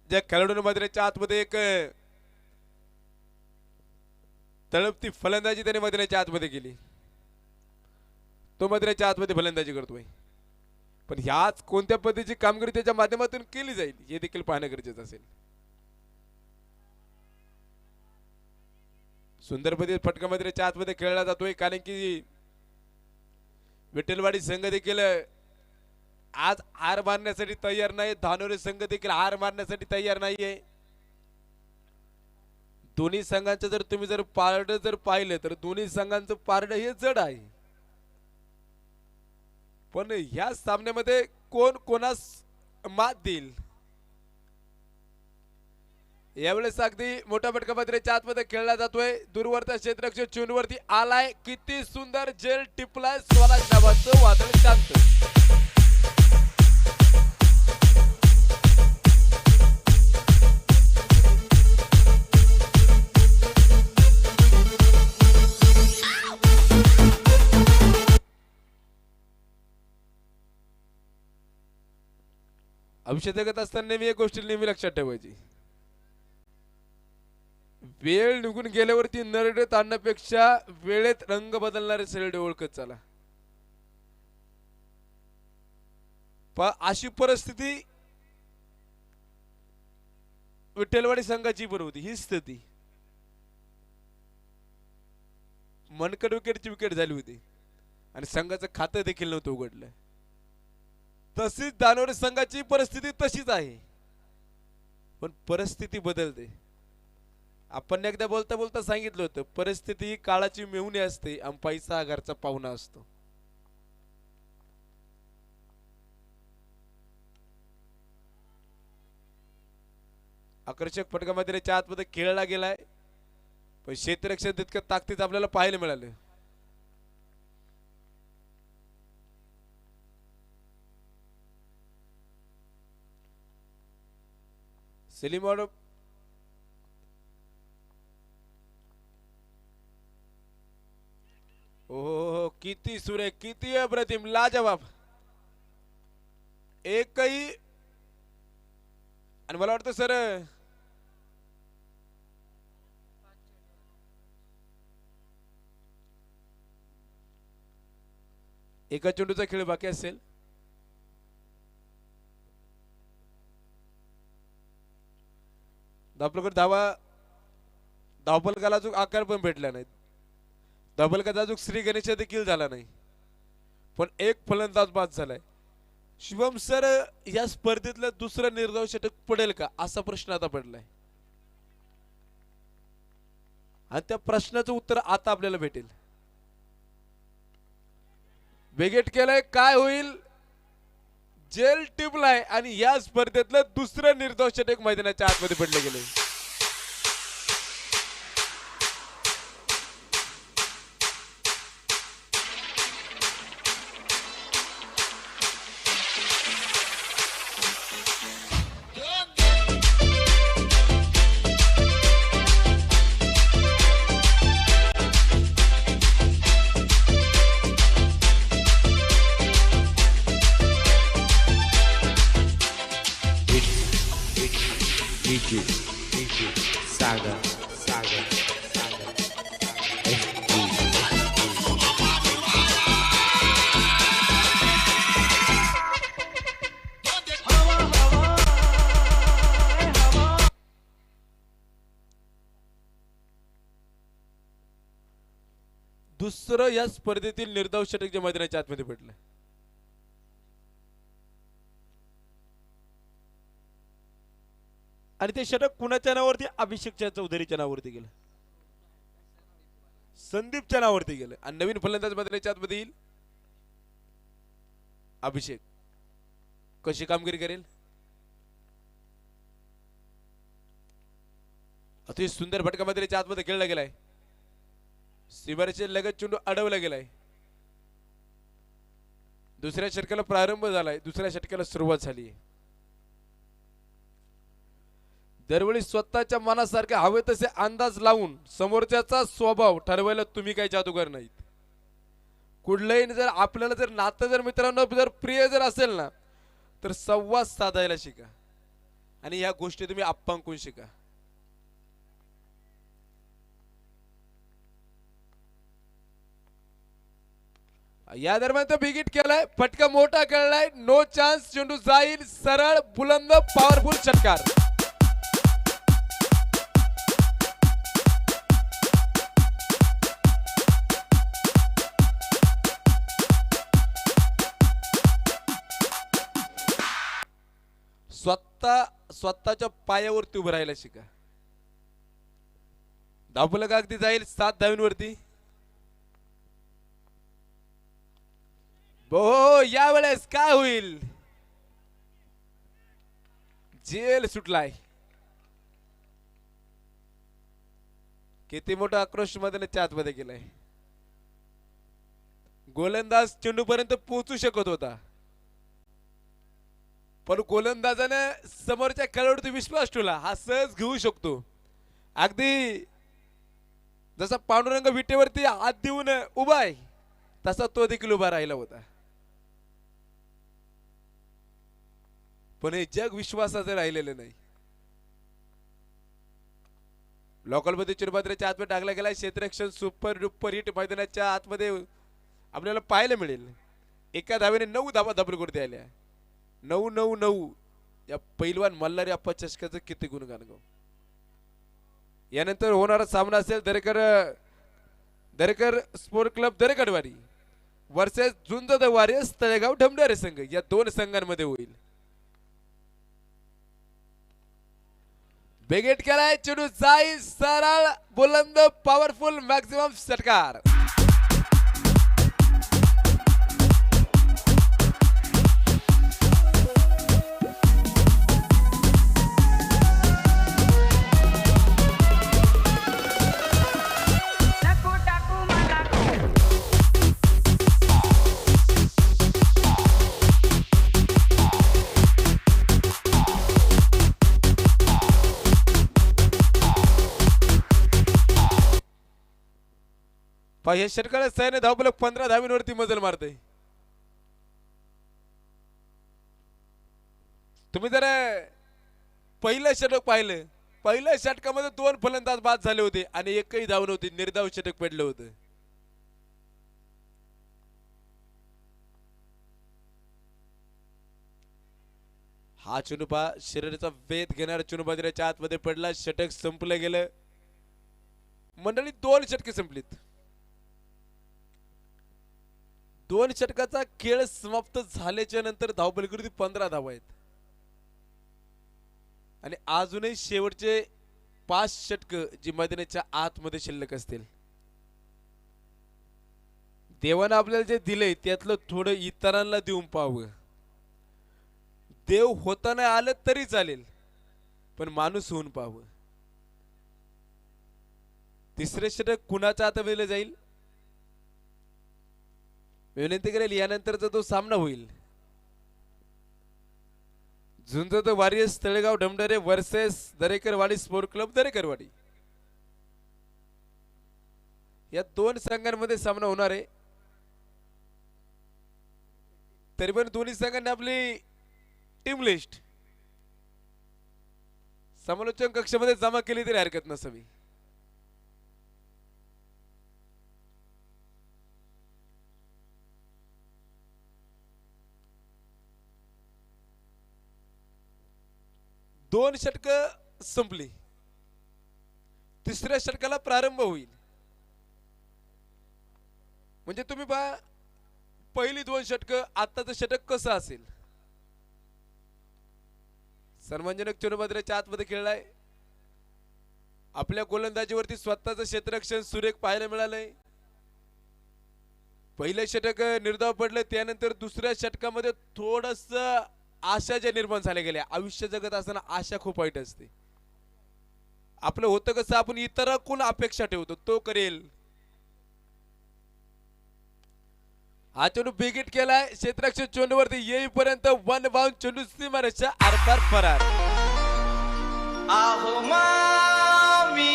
ज्या खेळाडूने मैदानाच्या आतमध्ये एक तळपती फलंदाजी त्याने मैदानाच्या आतमध्ये केली, तो मैदानाच्या आतमध्ये फलंदाजी करतोय. पण ह्याच कोणत्या पद्धतीची कामगिरी त्याच्या माध्यमातून केली जाईल हे देखील पाहणं गरजेचं असेल. सुंदर पद्धतीत फटका मैदानाच्या आतमध्ये खेळला जातोय, कारण की विठ्ठलवाडी संघ देखील आज हार मारण्यासाठी तयार नाही. धानोरी संघ देखील हार मारण्यासाठी तयार नाहीये. दोन्ही संघांचं जर तुम्ही जर पारड जर पाहिलं तर दोन्ही संघांचं पारड हे जड आहे. पण ह्या सामन्यामध्ये कोण कोणास मात देईल यावेळेस अगदी मोठा फटका मैदानाच्या आतमध्ये खेळला जातोय. दूरवरचा क्षेत्ररक्षक चेंडूवरती आलाय, किती सुंदर जेल टिपलाय स्वराज नावाचं वादळ शांत. आयुष्य जगत असताना नेहमी एक गोष्ट नेहमी लक्षात ठेवायची, वेळ निघून गेल्यावरती नरडत आणण्यापेक्षा वेळेत रंग बदलणारे सरळे ओळखत चला. अशी परिस्थिती विठ्ठलवाडी संघाची पण होती. ही स्थिती मनकड विकेटची विकेट झाली होती आणि संघाचं खातं देखील नव्हतं उघडलं. तशीच दानोरी संघाची परिस्थिती तशीच आहे, पण परिस्थिती बदलते. आपण एकदा बोलता बोलता सांगितलं होतं, परिस्थिती ही काळाची मेहुणी असते आणि पैसा हा घरचा पाहुणा असतो. आकर्षक फटका मैदानाच्या आतमध्ये खेळला गेलाय, पण क्षेत्ररक्षण तितकं ताकदीत आपल्याला पाहायला मिळालं. सलीम किती सुरेख, किती अप्रतिम, लाजवाब. एकही, आणि मला वाटतं सर एका चेंडूचा खेळ बाकी असेल. आपल्याकडे धावफलकाला अजून आकार पण भेटला नाही. धावफलकाचा अजून श्री गणेश देखील झाला नाही, पण एक फलंदाज बाद झालाय. शिवम सर, या स्पर्धेतलं दुसरं निर्धाव षटक पडेल का असा प्रश्न आता पडलाय, आणि त्या प्रश्नाचं उत्तर आता आपल्याला भेटेल. वेगेट केलंय, काय होईल, जेल टिपलाय, आणि या स्पर्धेतलं दुसरं निर्धाव षटक मैदानाच्या आतमध्ये पडले गेले. दुसरं या स्पर्धेतील निर्धाव षटक जे मैदानाच्या आतमध्ये पडलं.
आणि ते षटक कुणाच्या नावावरती, अभिषेकच्या चौधरीच्या नावावरती गेलं,
संदीपच्या नावावरती गेलं, आणि नवीन फलंदाज मैदानाच्या आतमध्ये येईल अभिषेक. कशी कामगिरी करेल, अतिशय सुंदर फटका मैदानाच्या आतमध्ये खेळला गेलाय. सीमारेषे लगत चेंडू अडवला गेलाय. दुसऱ्या षटकाला प्रारंभ झालाय, दुसऱ्या षटकाला सुरुवात झाली. दरवेळी स्वतःच्या मनासारखे हवे तसे अंदाज लावून समोरच्याचा स्वभाव ठरवायला तुम्ही काही जादूगार नाहीत. कुठलंही जर आपल्याला जर नातं जर मित्रांनो जर प्रिय जर असेल ना, तर संवाद साधायला शिका, आणि ह्या गोष्टी तुम्ही आप्पांकून शिका. या दरम्यान तो बिगिट केलाय, फटका मोठा खेळलाय, नो चान्स, चेंडू जाईल सरळ, बुलंद, पॉवरफुल षटकार. स्वतःच्या पायावरती उभं राहायला शिका. धावफलक अगदी जाईल 7 धावांवरती. हो, यावेळेस काय होईल, जेल सुटलाय. किती मोठा आक्रोश मैदानाच्या आतमध्ये गेलाय. गोलंदाज चेंडू पर्यंत पोहोचू शकत होता, पण गोलंदाजाने समोरच्या खेळाडूवरती विश्वास ठेवला, हा सहज घेऊ शकतो. अगदी जसा पांडुरंग विटेवरती हात देऊन उभा आहे, तसा तो देखील उभा राहिला होता. पण हे जग विश्वासाचं राहिलेलं नाही. लोकल मध्ये चिरपात्र्याच्या आतमध्ये टाकला गेला. क्षेत्ररक्षण सुपर डुपर हिट मैदानाच्या आतमध्ये आपल्याला पाहायला मिळेल. एका धावेने 9 धावा धाबरकोरती आल्या. 9-9-9 या पैलवान मल्हारी अप्पा चषकाचं किती गुणगान गाव. यानंतर होणारा सामना असेल दरेकर स्पोर्ट क्लब दरेकडवारी वर्सेस झुंज द वॉरियर्स तळेगाव ढमढारे संघ. या 2 संघांमध्ये होईल. बेगेट केलाय, चेंडू जाईल सरळ, बुलंद, पॉवरफुल, मॅक्सिमम षटकार. ह्या षटकाला सैन्य धावफलक 15 धावींवरती मजल मारते. तुम्ही जर पहिलं षटक पाहिलं, पहिल्या षटकामध्ये 2 फलंदाज बाद झाले होते आणि एकही धाव नव्हती, निर्धाव षटक पडलं होतं. हा चुनुपा शरीराचा वेध घेणारा चुनुबाजीच्या आतमध्ये पडला. षटक संपलं गेलं. मंडळी 2 षटके संपलीत. 2 षटकाचा खेळ समाप्त झाल्याच्या नंतर धावफलकावरती 15 धावा आहेत आणि अजूनही शेवटचे 5 षटक जी मैदानाच्या आतमध्ये शिल्लक असतील. देवानं आपल्याला जे दिलंय त्यातलं थोडं इतरांना देऊन पाहावं. देव होताना आलं तरी चालेल, पण माणूस होऊन पाहावं. तिसरे षटक कुणाच्या हातामध्ये जाईल विनंती करेल. यानंतरचा तो सामना होईल झुंजत warriors Talegaon Dhamdhare versus Darekarwadi sport club Darekarwadi. या 2 संघांमध्ये सामना होणार आहे. तरी पण दोन्ही संघांनी आपली टीम लिस्ट समालोचन कक्षामध्ये जमा केली तरी हरकत नसावी. दोन षटक संपली. तिसऱ्या षटकाला प्रारंभ होईल. म्हणजे तुम्ही पहा पहिली 2 षटक, आताचं षटक कसं असेल. सन्मानजनक चुनबाद्रेच्या आतमध्ये खेळलाय. आपल्या गोलंदाजीवरती स्वतःचं क्षेत्ररक्षण सुरेख पाहायला मिळालंय. पहिलं षटक निर्धाव पडलं, त्यानंतर दुसऱ्या षटकामध्ये थोडस आशा ज्या निर्माण झाल्या गेल्या. आयुष्य जगत असताना आशा खूप वाईट असते. आपलं होतं कसं, आपण इतरांकडून अपेक्षा ठेवतो तो करेल. हा चेंडू बिगिट केलाय. क्षेत्ररक्षण चेंडूवरती येईपर्यंत 1 बाउंड चेंडू सीमारेषेच्या आरपार फरार.
आहो मामी.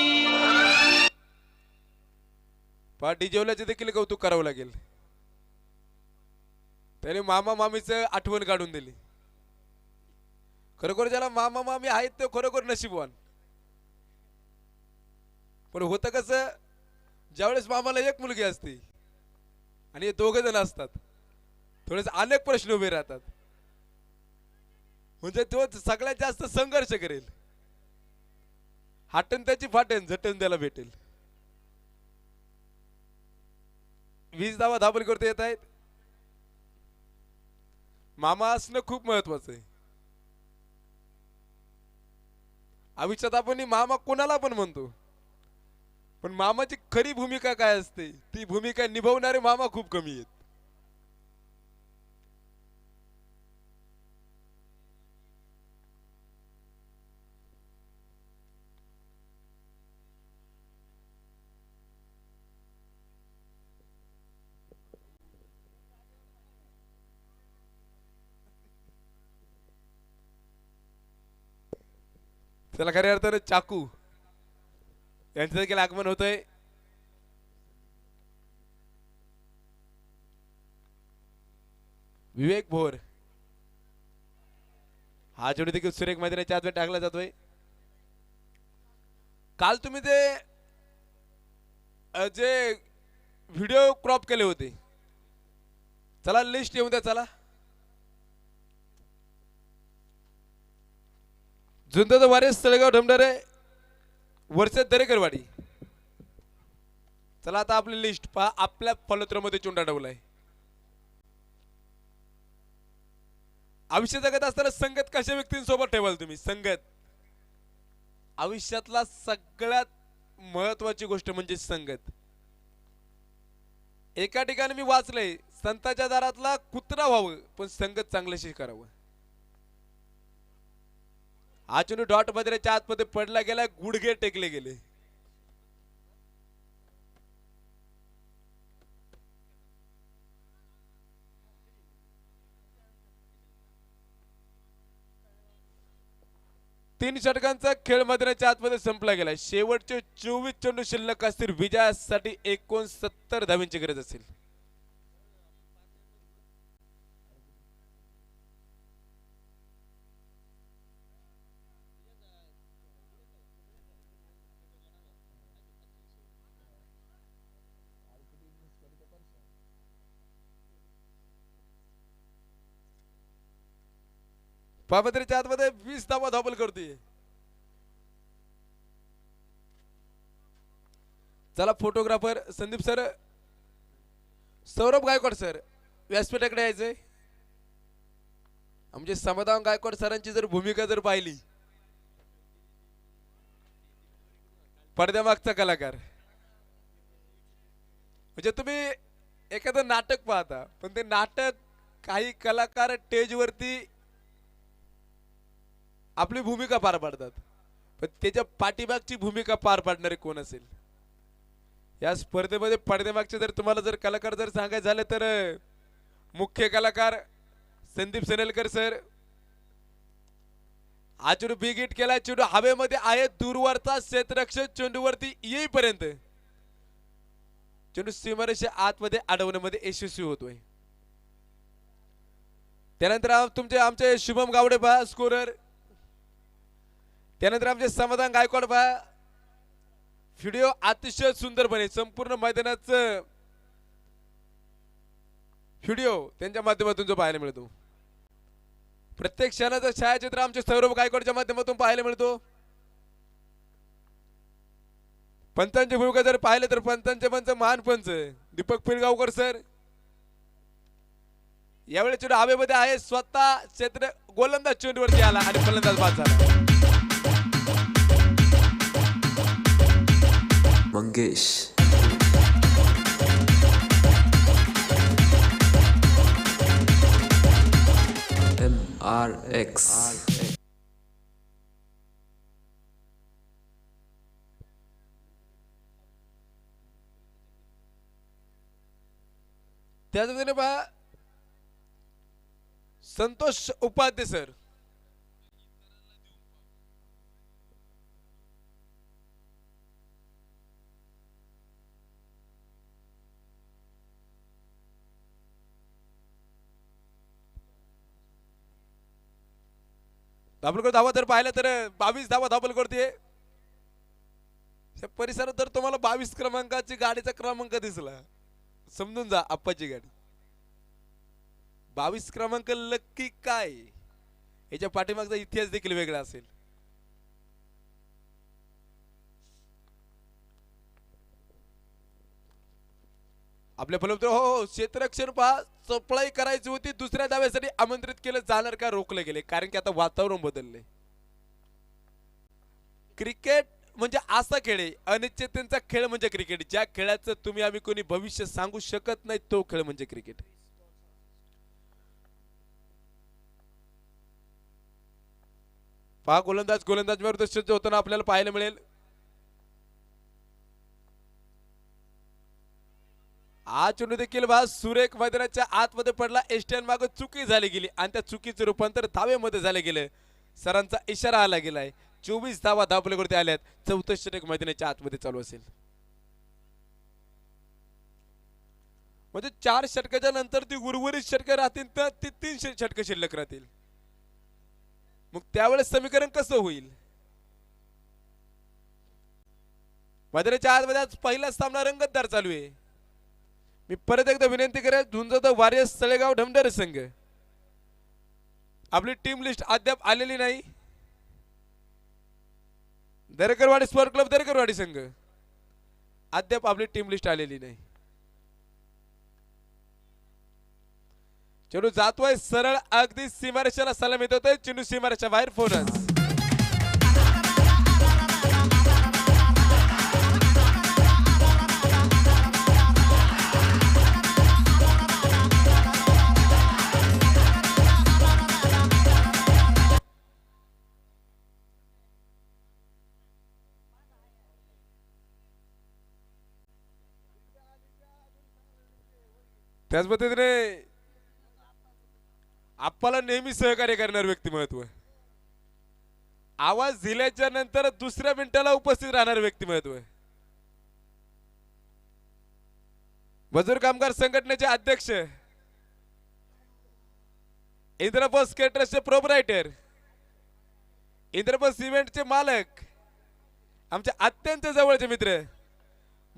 पाठी जेवल्याचे देखील कौतुक करावं लागेल. त्याने मामा मामीचं आठवण काढून दिली. खरोखर ज्याला मामा मामी आहेत ते खरोखर नशीबवान. पण होतं कसं, ज्यावेळेस मामाला एक मुलगी असते आणि हे 2 जण असतात, थोडेसे अनेक प्रश्न उभे राहतात. म्हणजे तो सगळ्यात जास्त संघर्ष करेल. हाटन त्याची फाटन, झटन त्याला भेटेल. 20 धावा धाबल करता येत आहेत. मामा असणं खूप महत्वाचं आहे. आयुष्यात आपण मामा कोणाला पण म्हणतो, पण मामाची खरी भूमिका काय असते ती भूमिका निभावणारे मामा खूप कमी आहेत. त्याला खऱ्या अर्थाने चाकू यांचं देखील आगमन होतंय. विवेक भोर हा चेंडू देखील सुरेख मैदानाच्या आत टाकला जातोय. काल तुम्ही ते जे व्हिडिओ क्रॉप केले होते, चला लिस्ट येऊन द्या. चला झुंजत वारेस तळेगाव ढमढरे वर्सेस दरेकरवाडी. चला आता आपली लिस्ट पहा. आपल्या फलोत्तरामध्ये चुंडा डवलाय. आयुष्य जगत असताना संगत कशा व्यक्तींसोबत ठेवाल तुम्ही. संगत आयुष्यातला सगळ्यात महत्वाची गोष्ट म्हणजे संगत. एका ठिकाणी मी वाचलंय, संतांच्या दारातला कुत्रा व्हावं पण संगत चांगल्याशी करावं. हा चेंडू डॉट बदऱ्याच्या आतमध्ये पडला गेला, गुडघे टेकले गेले. 3 षटकांचा खेळ मैदानाच्या आतमध्ये संपला गेला. शेवटचे 24 चेंडू शिल्लक असतील. विजयासाठी 69 धावांची गरज असेल. पावत्रीच्या आतमध्ये 20 धावा धाबल करतोय. चला photographer Sandeep sir, Saurabh Gaikwad sir व्यासपीठाकडे यायचंय. आमचे समाधान गायकवाड सरांची जर भूमिका जर पाहिली, पडद्यामागचा कलाकार, म्हणजे तुम्ही एखादं नाटक पाहता, पण ते नाटक काही कलाकार स्टेजवरती आपली भूमिका पार पाडतात, पण त्याच्या पाठीमागची भूमिका पार पाडणारे कोण असेल? या स्पर्धेमध्ये पडद्यामागचे जर तुम्हाला जर कलाकार जर सांगायचं झालं तर मुख्य कलाकार संदीप सनेलकर सर. हा चेंडू बिग हिट केला. चेंडू हवेमध्ये आहे. दूरवरचा क्षेत्ररक्षक चेंडूवरती येईपर्यंत चेंडू सीमारेषे आतमध्ये अडवण्यामध्ये यशस्वी होतोय. त्यानंतर आमचे शुभम गावडे पहा स्कोरर. त्यानंतर आमचे समाधान गायकवाड पहा. व्हिडिओ अतिशय सुंदरपणे संपूर्ण मैदानाचं व्हिडिओ त्यांच्या माध्यमातून जो पाहायला मिळतो. प्रत्येक क्षणाचं छायाचित्र आमचे सौरभ गायकवाडच्या माध्यमातून पाहायला मिळतो. पंचांची भूमिका जर पाहिलं तर पंचांचे पंच महान पंच दीपक पिळगावकर सर. यावेळी चेंडू हवेमध्ये आहे. स्वतः क्षेत्र गोलंदाज चेंडूवरती आला आणि फलंदाज बाद झाला.
मंगेश MRX
त्याच पहा संतोष उपाध्याय सर. धाबलकर धावा जर पाहिलं तर 22 धावा धाबल करते. परिसरात जर तुम्हाला 22 क्रमांकाची गाडीचा क्रमांक दिसला, समजून जा आप्पाची गाडी. 22 क्रमांक लक्की काय, याच्या पाठीमागचा इतिहास देखील वेगळा असेल. आपल्या फलवतो हो क्षेत्ररक्षण पहा. चपळाई करायची होती, दुसऱ्या धाव्यासाठी आमंत्रित केलं जाणार का रोखले गेले, कारण की आता वातावरण बदलले. क्रिकेट म्हणजे असा खेळ आहे, अनिश्चिततेचा खेळ म्हणजे क्रिकेट. ज्या खेळाचं तुम्ही आम्ही कोणी भविष्य सांगू शकत नाही तो खेळ म्हणजे क्रिकेट. पहा गोलंदाज विरुद्ध सज्ज होताना आपल्याला पाहायला मिळेल. हा चेंडू देखील सुरेख मैदानाच्या आतमध्ये पडला. एस्टन मागे चुकी झाली गेली आणि त्या चुकीचे रूपांतर धावेमध्ये झाले गेले. सरांचा इशारा आला गेलाय. 24 धावा धावपलीवरती आल्यात. 4थं षटक मैदानाच्या आतमध्ये चालू असेल. म्हणजे 4 षटकाच्या नंतर ती उर्वरित षटक राहतील तर ती 3 षटक शिल्लक राहतील. मग त्यावेळेस समीकरण कसं होईल? मैदानाच्या आतमध्ये आज पहिला सामना रंगतदार चालू आहे. मी परत एकदा विनंती करेन, झुंजत वारियर्स तळेगाव ढमढर संघ, आपली टीम लिस्ट अद्याप आलेली नाही. दरेकरवाडी स्पोर्ट क्लब दरेकरवाडी संघ, अद्याप आपली टीम लिस्ट आलेली नाही. चेंडू जातोय सरळ अगदी सीमारेषेला सलाम येत होते. चेंडू सीमारेषा बाहेर. फोनच त्याच पद्धतीने आपल्याला नेहमी सहकार्य करणार व्यक्तिमत्व. आवाज दिल्याच्या नंतर दुसऱ्या मिनिटाला उपस्थित राहणार व्यक्तिमत्व आहे. मजूर कामगार संघटनेचे अध्यक्ष, इंद्रप्रस्थ केटरर्सचे प्रोप्रायटर, इंद्रप्रस्थ इव्हेंटचे मालक, आमचे अत्यंत जवळचे मित्र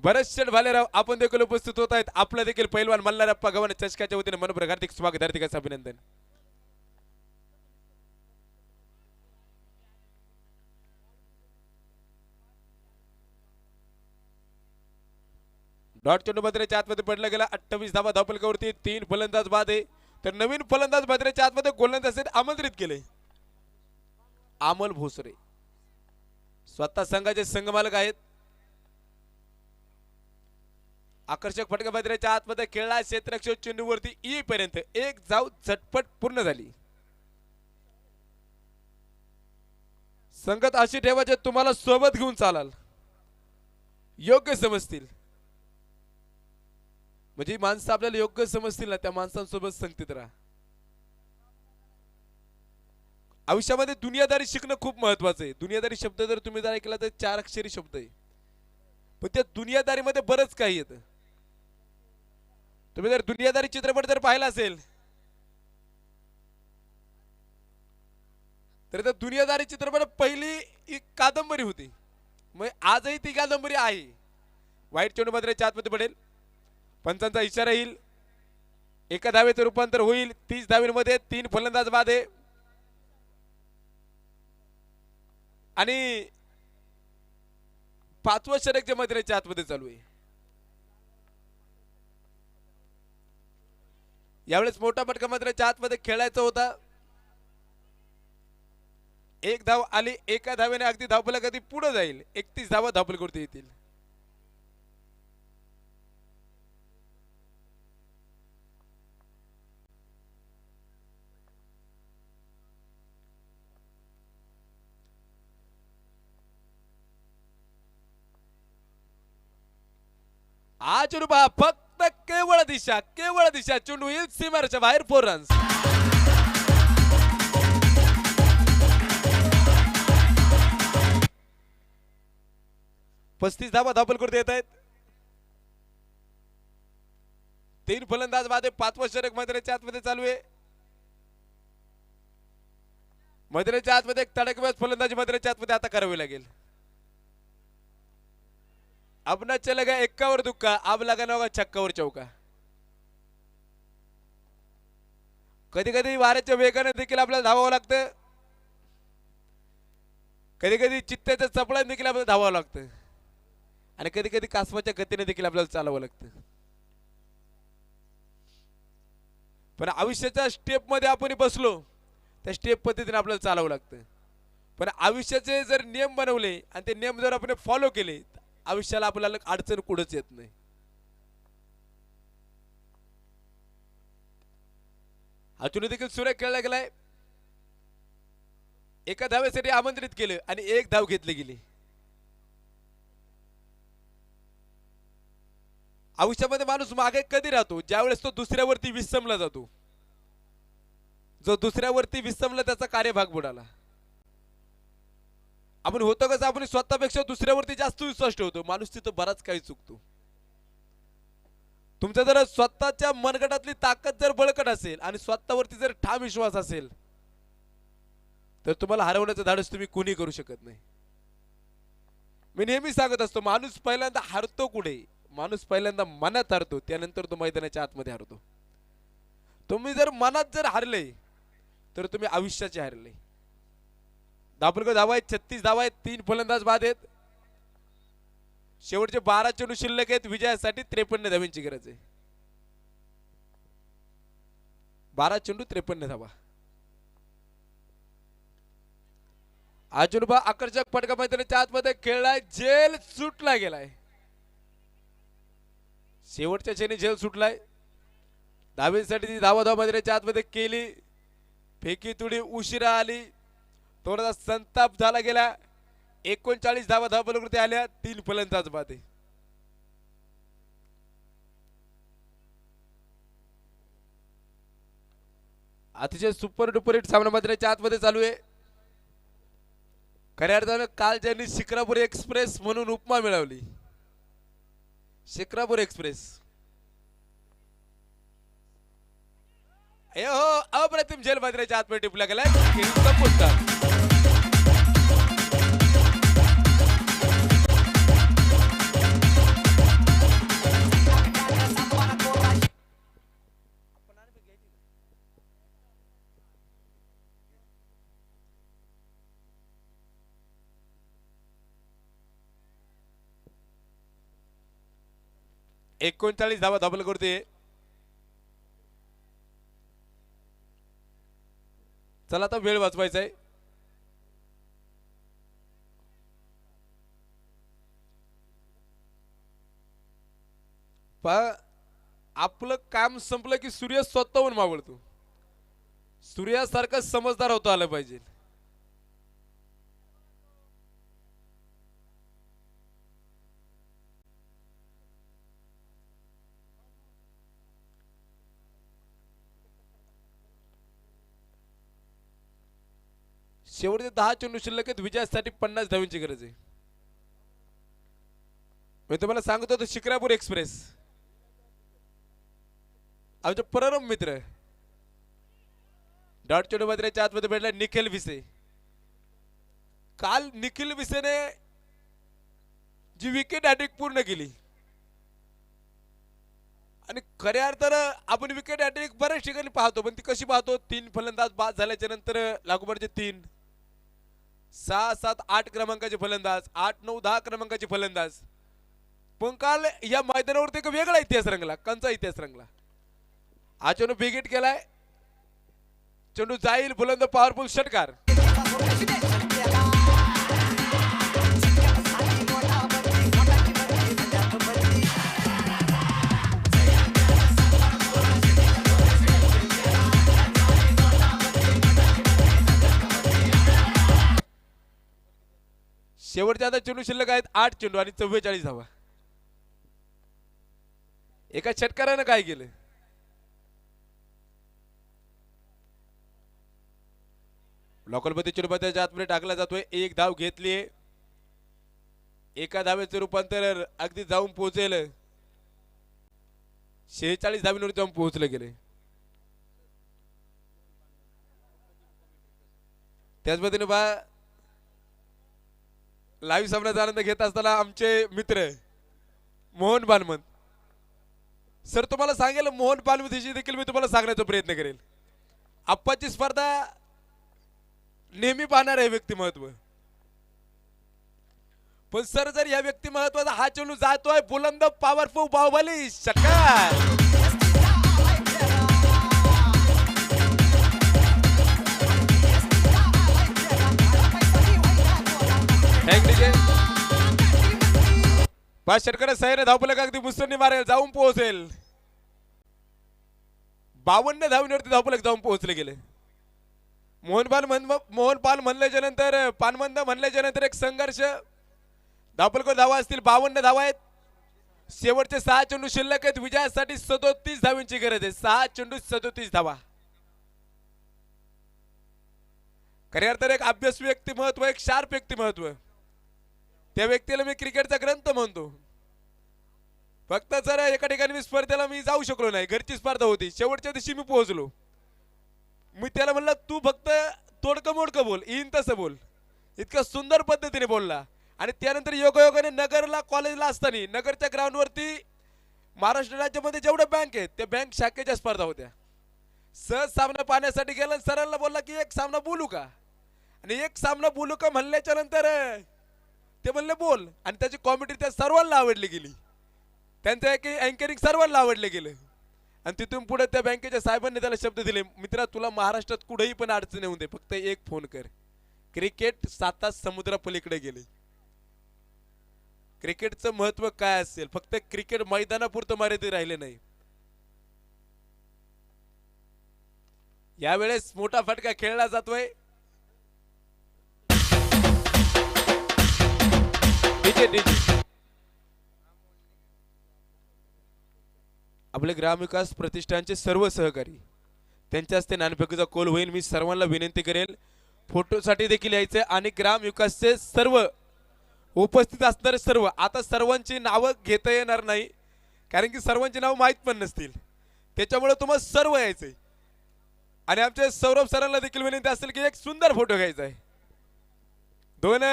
भरत शेठ भालेराव आपण देखील उपस्थित होत आहेत. आपलं देखील पैलवान मल्हारप्पा गव्हाणे चषकाच्या वतीने मनपूर्वक हार्दिक स्वागत, हार्दिक अभिनंदन. डॉट चेंडू भद्रेच्या आतमध्ये पडला गेला. 28 धावा धावफलकावरती 3 फलंदाज बाद आहे. तर नवीन फलंदाज भद्रेच्या आतमध्ये गोलंदाजीसाठी आमंत्रित केले अमोल भोसरे, स्वतः संघाचे संघमालक आहेत. आकर्षक फटका भद्रेच्या आतमध्ये खेळला. क्षेत्ररक्षक चेंडूवरती ई पर्यंत एक धाव झटपट पूर्ण झाली. संगत अशी ठेवायचे तुम्हाला सोबत घेऊन चालाल, योग्य समजतील. म्हणजे माणसं आपल्याला योग्य समजतील ना, त्या माणसांसोबत संगतीत राहा. आयुष्यामध्ये दुनियादारी शिकणं खूप महत्वाचं आहे. दुनियादारी शब्द जर तुम्ही जर ऐकला तर 4 अक्षरी शब्द आहे, पण त्या दुनियादारीमध्ये बरंच काही येतं. तुम्ही जर दुनियादारी चित्रपट जर पाहिला असेल तर त्या दुनियादारी चित्रपट पहिली एक कादंबरी होती, मग आजही ती कादंबरी आहे. वाईट चेंडू भद्रेच्या आतमध्ये पडेल, पंचांचा इशारा येईल, एका धावेचं रूपांतर होईल. 30 धावेमध्ये 3 फलंदाज बाद आहे आणि 5वं षटक जे मद्रेच्या आतमध्ये चालू आहे. यावेळेस मोठा फटका मद्रेच्या आतमध्ये खेळायचा होता. एक धाव आली, एका धावेने अगदी धावफलक कधी पुढे जाईल. 31 धावा धावफलकावरती येतील. हा चेंडू पहा, फक्त केवळ दिशा चेंडू येईल सीमारेच्या बाहेर. 4 रन्स. पस्तीस धावा धावफलकावरती येत आहेत. 3 फलंदाज बाद आहे. 5वं षटक मद्रेच्या आतमध्ये चालू आहे. मद्रेच्या आतमध्ये एक तडकबाज फलंदाजी मद्रेच्या आतमध्ये आता करावी लागेल. अब न चलेगा एक्कावर दुक्का, अब लगाना होगा छक्कावर चौका. कधी कधी वाऱ्याच्या वेगाने देखील आपल्याला धावावं लागतं, कधी कधी चित्त्याच्या चपळाने देखील आपल्याला धावावं लागतं आणि कधी कधी कासवाच्या गतीने देखील आपल्याला चालवावं लागतं. पण आयुष्याच्या स्टेप मध्ये आपण बसलो, त्या स्टेप पद्धतीने आपल्याला चालवावं लागतं. पण आयुष्याचे जर नियम बनवले आणि ते नियम जर आपण फॉलो केले, आयुष्याला आपल्याला अडचण कुठंच येत नाही. अजून देखील सुरेख खेळला गेलाय. एका धावेसाठी आमंत्रित केलं आणि 1 धाव घेतली गेली. आयुष्यामध्ये माणूस मागे कधी राहतो? ज्यावेळेस तो दुसऱ्यावरती विसंबला जातो. जो दुसऱ्यावरती विसंबला त्याचा कार्यभाग बुडाला. आपण होतो कसं, आपण स्वतःपेक्षा दुसऱ्यावरती जास्त विश्वास ठेवतो. माणूस तिथं बराच काही चुकतो. तुमचा जर स्वतःच्या मनगटातली ताकद जर बळकट असेल आणि स्वतःवरती जर ठाम विश्वास असेल तर तुम्हाला हरवण्याचं धाडस तुम्ही कुणी करू शकत नाही. मी नेहमी सांगत असतो, माणूस पहिल्यांदा हरतो कुठे? माणूस पहिल्यांदा मनात हरतो, त्यानंतर तो मैदानाच्या आतमध्ये हरतो. तुम्ही जर मनात जर हरले तर तुम्ही आयुष्याचे हरले. धावफलक धावा आहेत, 36 धावा आहेत, 3 फलंदाज बाद आहेत. शेवटचे 12 चेंडू शिल्लक आहेत. विजयासाठी 53 धावांची गरज आहे. 12 चेंडू 53 धावा. अजून आकर्षक फटका मैदानाच्या आतमध्ये खेळलाय. जेल सुटला गेलाय. शेवटच्या क्षणी जेल सुटलाय. धावेसाठी ती धावा मैदानाच्या आतमध्ये केली. फेकी थोडी उशिरा आली, थोडासा संताप झाला गेला. 39 धावा धावफलकावरती आल्या. 3 फलंदाज बाद आहे. अतिशय सुपर डुपर हिट सामना मैदानाच्या आतमध्ये चालू आहे. खऱ्या अर्थानं काल ज्यांनी शिक्रापूर एक्सप्रेस म्हणून उपमा मिळवली, शिक्रापूर एक्सप्रेस हो अप्रतिम जेलभद्राच्या आतमध्ये टिपला गेलाय किरीटचा पुस्तक. एकोणचाळीस धावा धाबल करते. चला आता वेळ वाचवायचा आहे. आपलं काम संपलं की सूर्य स्वतःहून मावळतो. सूर्यासारखं समजदार होता आलं पाहिजे. शेवटचे 10 चेंडू शिल्लक आहेत. विजयासाठी 50 धावांची गरज आहे. मी तुम्हाला सांगत होतो शिक्रापूर एक्सप्रेस आमचे परम मित्र डॉट चेंडू भद्राच्या आतमध्ये भेटला निखिल विसे. काल निखिल विसेने जी विकेट हॅट्रिक पूर्ण केली आणि खऱ्या अर्थानं आपण विकेट हॅट्रिक बऱ्याच ठिकाणी पाहतो, पण ती कशी पाहतो? 3 फलंदाज बाद झाल्याच्या नंतर लागोपाठचे 3 6 7 8 क्रमांकाचे फलंदाज, 8 9 10 क्रमांकाचे फलंदाज. पण काल या मैदानावरती एक वेगळा इतिहास रंगला, कंचा इतिहास रंगला. हा चेंडू बिगिट केलाय, चेंडू जाईल बुलंद पॉवरफुल षटकार. शेवटचे आता चेंडू शिल्लक आहेत 8 चेंडू आणि 44 धावा. एका षटकारानं काय केलं? लोकलपती चेंडूच्या आतमध्ये टाकला जातोय. 1 धाव घेतलीये. एका धावेचं रूपांतर अगदी जाऊन पोहोचेल 46 धावींवर जाऊन पोहोचलं गेले. त्याच पद्धतीने बा लाईव्ह सामन्याचा आनंद घेत असताना आमचे मित्र मोहन बालमन सर, तुम्हाला सांगेल मोहन बालमन देखील मी तुम्हाला सांगण्याचा प्रयत्न करेल. आप्पाची स्पर्धा नेहमी पाहणार आहे व्यक्तिमत्व, पण सर जर या व्यक्तिमत्वाचा हा चेंडू जातोय बुलंद पॉवरफुल बाहुबली षटकार. पाच षटकार सैन्य धावपलक अगदी मुसंडी मारेल, जाऊन पोहोचेल 52 धावींवरती धावपलक जाऊन पोहोचले गेले. मोहन पाल म्हणल्याच्या नंतर पानमंद म्हणल्याच्या नंतर एक संघर्ष. धावपलक धावा असतील 52 धावा आहेत. शेवटचे 6 चेंडू शिल्लक आहेत. विजयासाठी 37 धावांची गरज आहे. 6 चेंडू 37 धावा. खऱ्या अर्थाने एक अभ्यासू व्यक्तिमत्व, एक शार्प व्यक्तिमत्व. त्या व्यक्तीला मी क्रिकेटचा ग्रंथ म्हणतो. फक्त जर एका ठिकाणी मी स्पर्धेला मी जाऊ शकलो नाही, घरची स्पर्धा होती, शेवटच्या दिवशी मी पोहोचलो. मी त्याला म्हणलं तू फक्त तोडकं मोडकं बोल, येईन तसं बोल. इतक्या सुंदर पद्धतीने बोलला. आणि त्यानंतर योगायोगाने नगरला कॉलेजला असताना नगरच्या ग्राउंडवरती महाराष्ट्र राज्यामध्ये जेवढ्या बँक आहेत त्या बँक शाखेच्या स्पर्धा होत्या. सहज सामना पाहण्यासाठी गेला, सरांना बोलला की एक सामना बोलू का, आणि एक सामना बोलू का म्हणल्याच्या नंतर ते म्हणले बोल. आणि त्याची कॉमेडी त्या सर्वांना आवडली गेली, त्यांचं अँकरिंग सर्वांना आवडले गेले. आणि तिथून पुढे त्या बँकेच्या साहेबांनी त्याला शब्द दिले, मित्रा तुला महाराष्ट्रात कुठेही पण अडचण येऊ दे, फक्त एक फोन कर. क्रिकेट 7 समुद्रा पलीकडे गेले. क्रिकेटचं महत्व काय असेल, फक्त क्रिकेट मैदानापुरतं मर्यादित राहिले नाही. यावेळेस मोठा फटका खेळला जातोय. आपले ग्रामविकास प्रतिष्ठानचे सर्व सहकारी त्यांच्या हस्ते नाणेफेकीचा कोल होईल. मी सर्वांना विनंती करेल फोटोसाठी देखील यायचे आणि ग्राम विकासचे सर्व उपस्थित असणारे सर्व, आता सर्वांची नावं घेता येणार नाही कारण की सर्वांची नावं माहीत पण नसतील, त्याच्यामुळे तुम्हाला सर्व यायचंय. आणि आमच्या सौरभ सरांना देखील विनंती असेल की एक सुंदर फोटो घ्यायचा आहे. दोन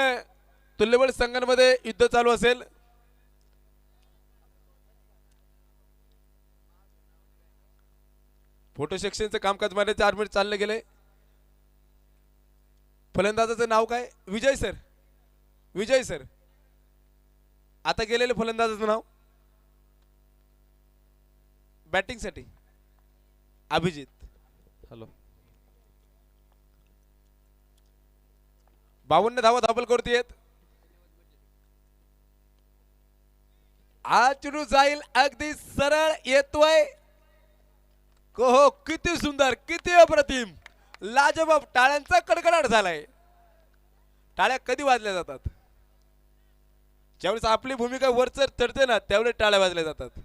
तुल्यबळ संघांमध्ये युद्ध चालू असेल. फोटो सेक्शनचं कामकाज मध्ये 4 मिनिट चालले गेले. फलंदाजाचं नाव काय? विजय सर. विजय सर. आता गेलेले फलंदाजाचं नाव बॅटिंग साठी अभिजित.
हॅलो.
52 धावा धाबल करतेत. चुनू जाईल अगदी सरळ येतोय. हो किती सुंदर, किती अप्रतिम, लाजबाब. टाळ्यांचा कडकडाट झालाय. टाळ्या कधी वाजल्या जातात? ज्यावेळेस आपली भूमिका वरचर चढते ना त्यावेळेस टाळ्या वाजल्या जातात.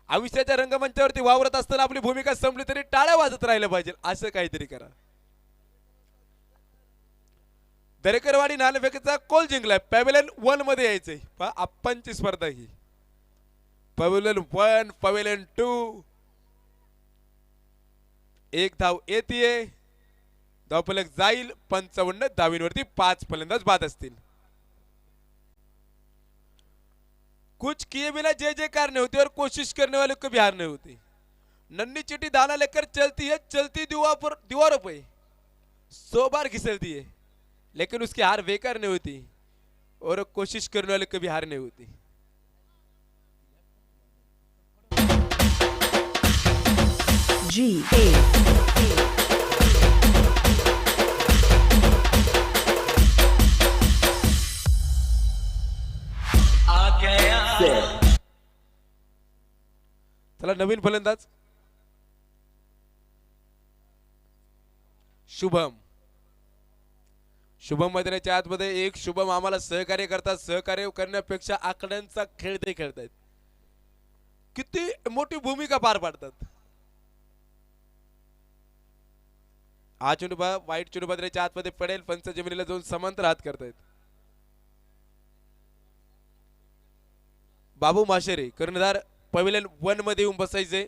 आयुष्याच्या रंगमंचावरती वावरत असताना आपली भूमिका संपली तरी टाळ्या वाजत राहिल्या पाहिजे, असं काहीतरी करा. दरेकरवाडी नाणेफेकीचा कोल जिंकलाय. पॅव्हेलियन 1 मध्ये यायचंय. आप्पांची स्पर्धा ही. Pavilion 1, pavilion 2. एक धाव येते. धावफलक जाईल. 55 धावींवरती 5 फलंदाज बाद असतील. कुछ किए बिना जय जयकार नहीं होती और कोशिश करने वाले कभी हार नहीं होती. नन्ही चिट्ठी दाना लेकर चलती है, चलती दीवारों पे 100 बार घिसलती है, लेकिन उसकी हार बेकार नहीं होती और कोशिश करने वाले कभी हार नहीं होती. चला नवीन फलंदाज शुभम. शुभम मैदानाच्या आतमध्ये एक शुभम आम्हाला सहकार्य करतात. सहकार्य करण्यापेक्षा आकड्यांचा खेळ ते खेळतात. किती मोठी भूमिका पार पाडतात. हा चेंडू वाईट चेंडू मैदानाच्या आतमध्ये पडेल. पंच जमिनीला जाऊन समांतर हात करतायत. बाबू माशेरे कर्णधार पॅव्हेलियन 1 मध्ये येऊन बसायचे.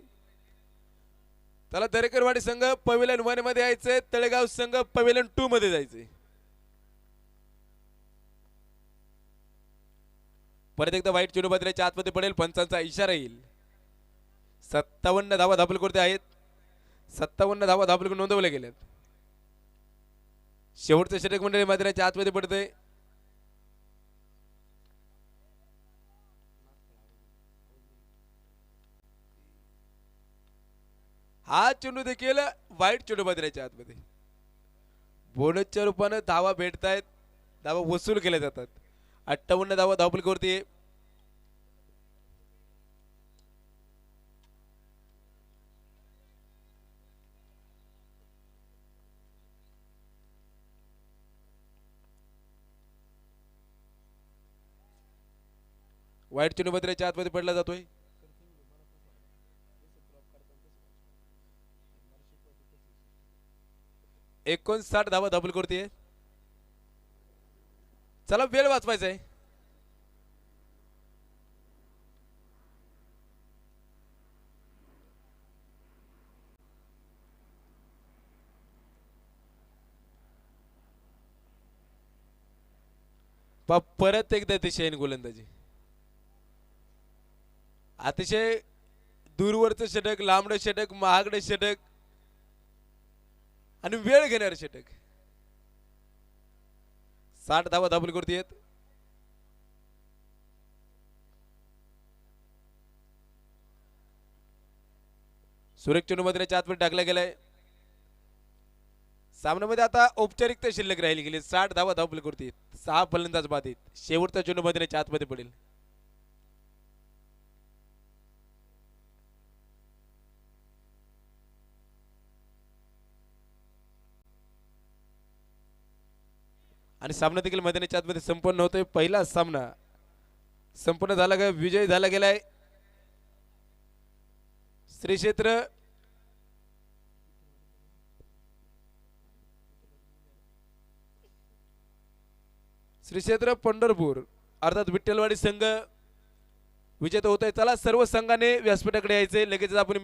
त्याला दरेकरवाडी संघ पॅव्हेलियन 1 मध्ये यायचे. तळेगाव संघ पॅव्हेलियन 2 मध्ये जायचे. परत एकदा वाईट चेंडू मैदानाच्या आतमध्ये पडेल. पंचांचा इशारा येईल. 57 धावा धाबल करते आहेत. 57 धावा धाबल नोंदवल्या गेल्यात. शेवटचं षटक मंडळी मैदानाच्या आतमध्ये पडते. हा चेंडू देखील वाईट चेंडू मैदानाच्या आतमध्ये. बोनसच्या रूपाने धावा भेटतायत. धावा वसूल केल्या जातात. 58 धावा धावपल करते. वाईट चेंडू मैदानाच्या आतमध्ये पडला जातोय. एकोणसाठ धावा धाबल करते. चला वेळ वाचवायचा आहे. परत एकदा दिशेने गोलंदाजी. अतिशय दूरवरचं षटक, लांबडं षटक, महागडं षटक आणि वेळ घेणार षटक. 60 धावा धाबल करतेत. सुरेख चेंडू मैदानाच्या आतमध्ये टाकला गेलाय. सामन्यामध्ये आता औपचारिकता शिल्लक राहिली गेली. 60 धावा धाबल करतेत. 6 फलंदाज बाद आहेत. शेवटचा चेंडू मैदानाच्या आतमध्ये पडेल. आणि सामना देखील मैदानाच्या आतमध्ये संपन्न होतोय. पहिला सामना संपूर्ण झाला ग. विजय झाला गेलाय श्री क्षेत्र श्री क्षेत्र पंढरपूर अर्थात विठ्ठलवाडी संघ विजेता होत आहे. चला सर्व संघाने व्यासपीठाकडे यायचे. लगेच आपण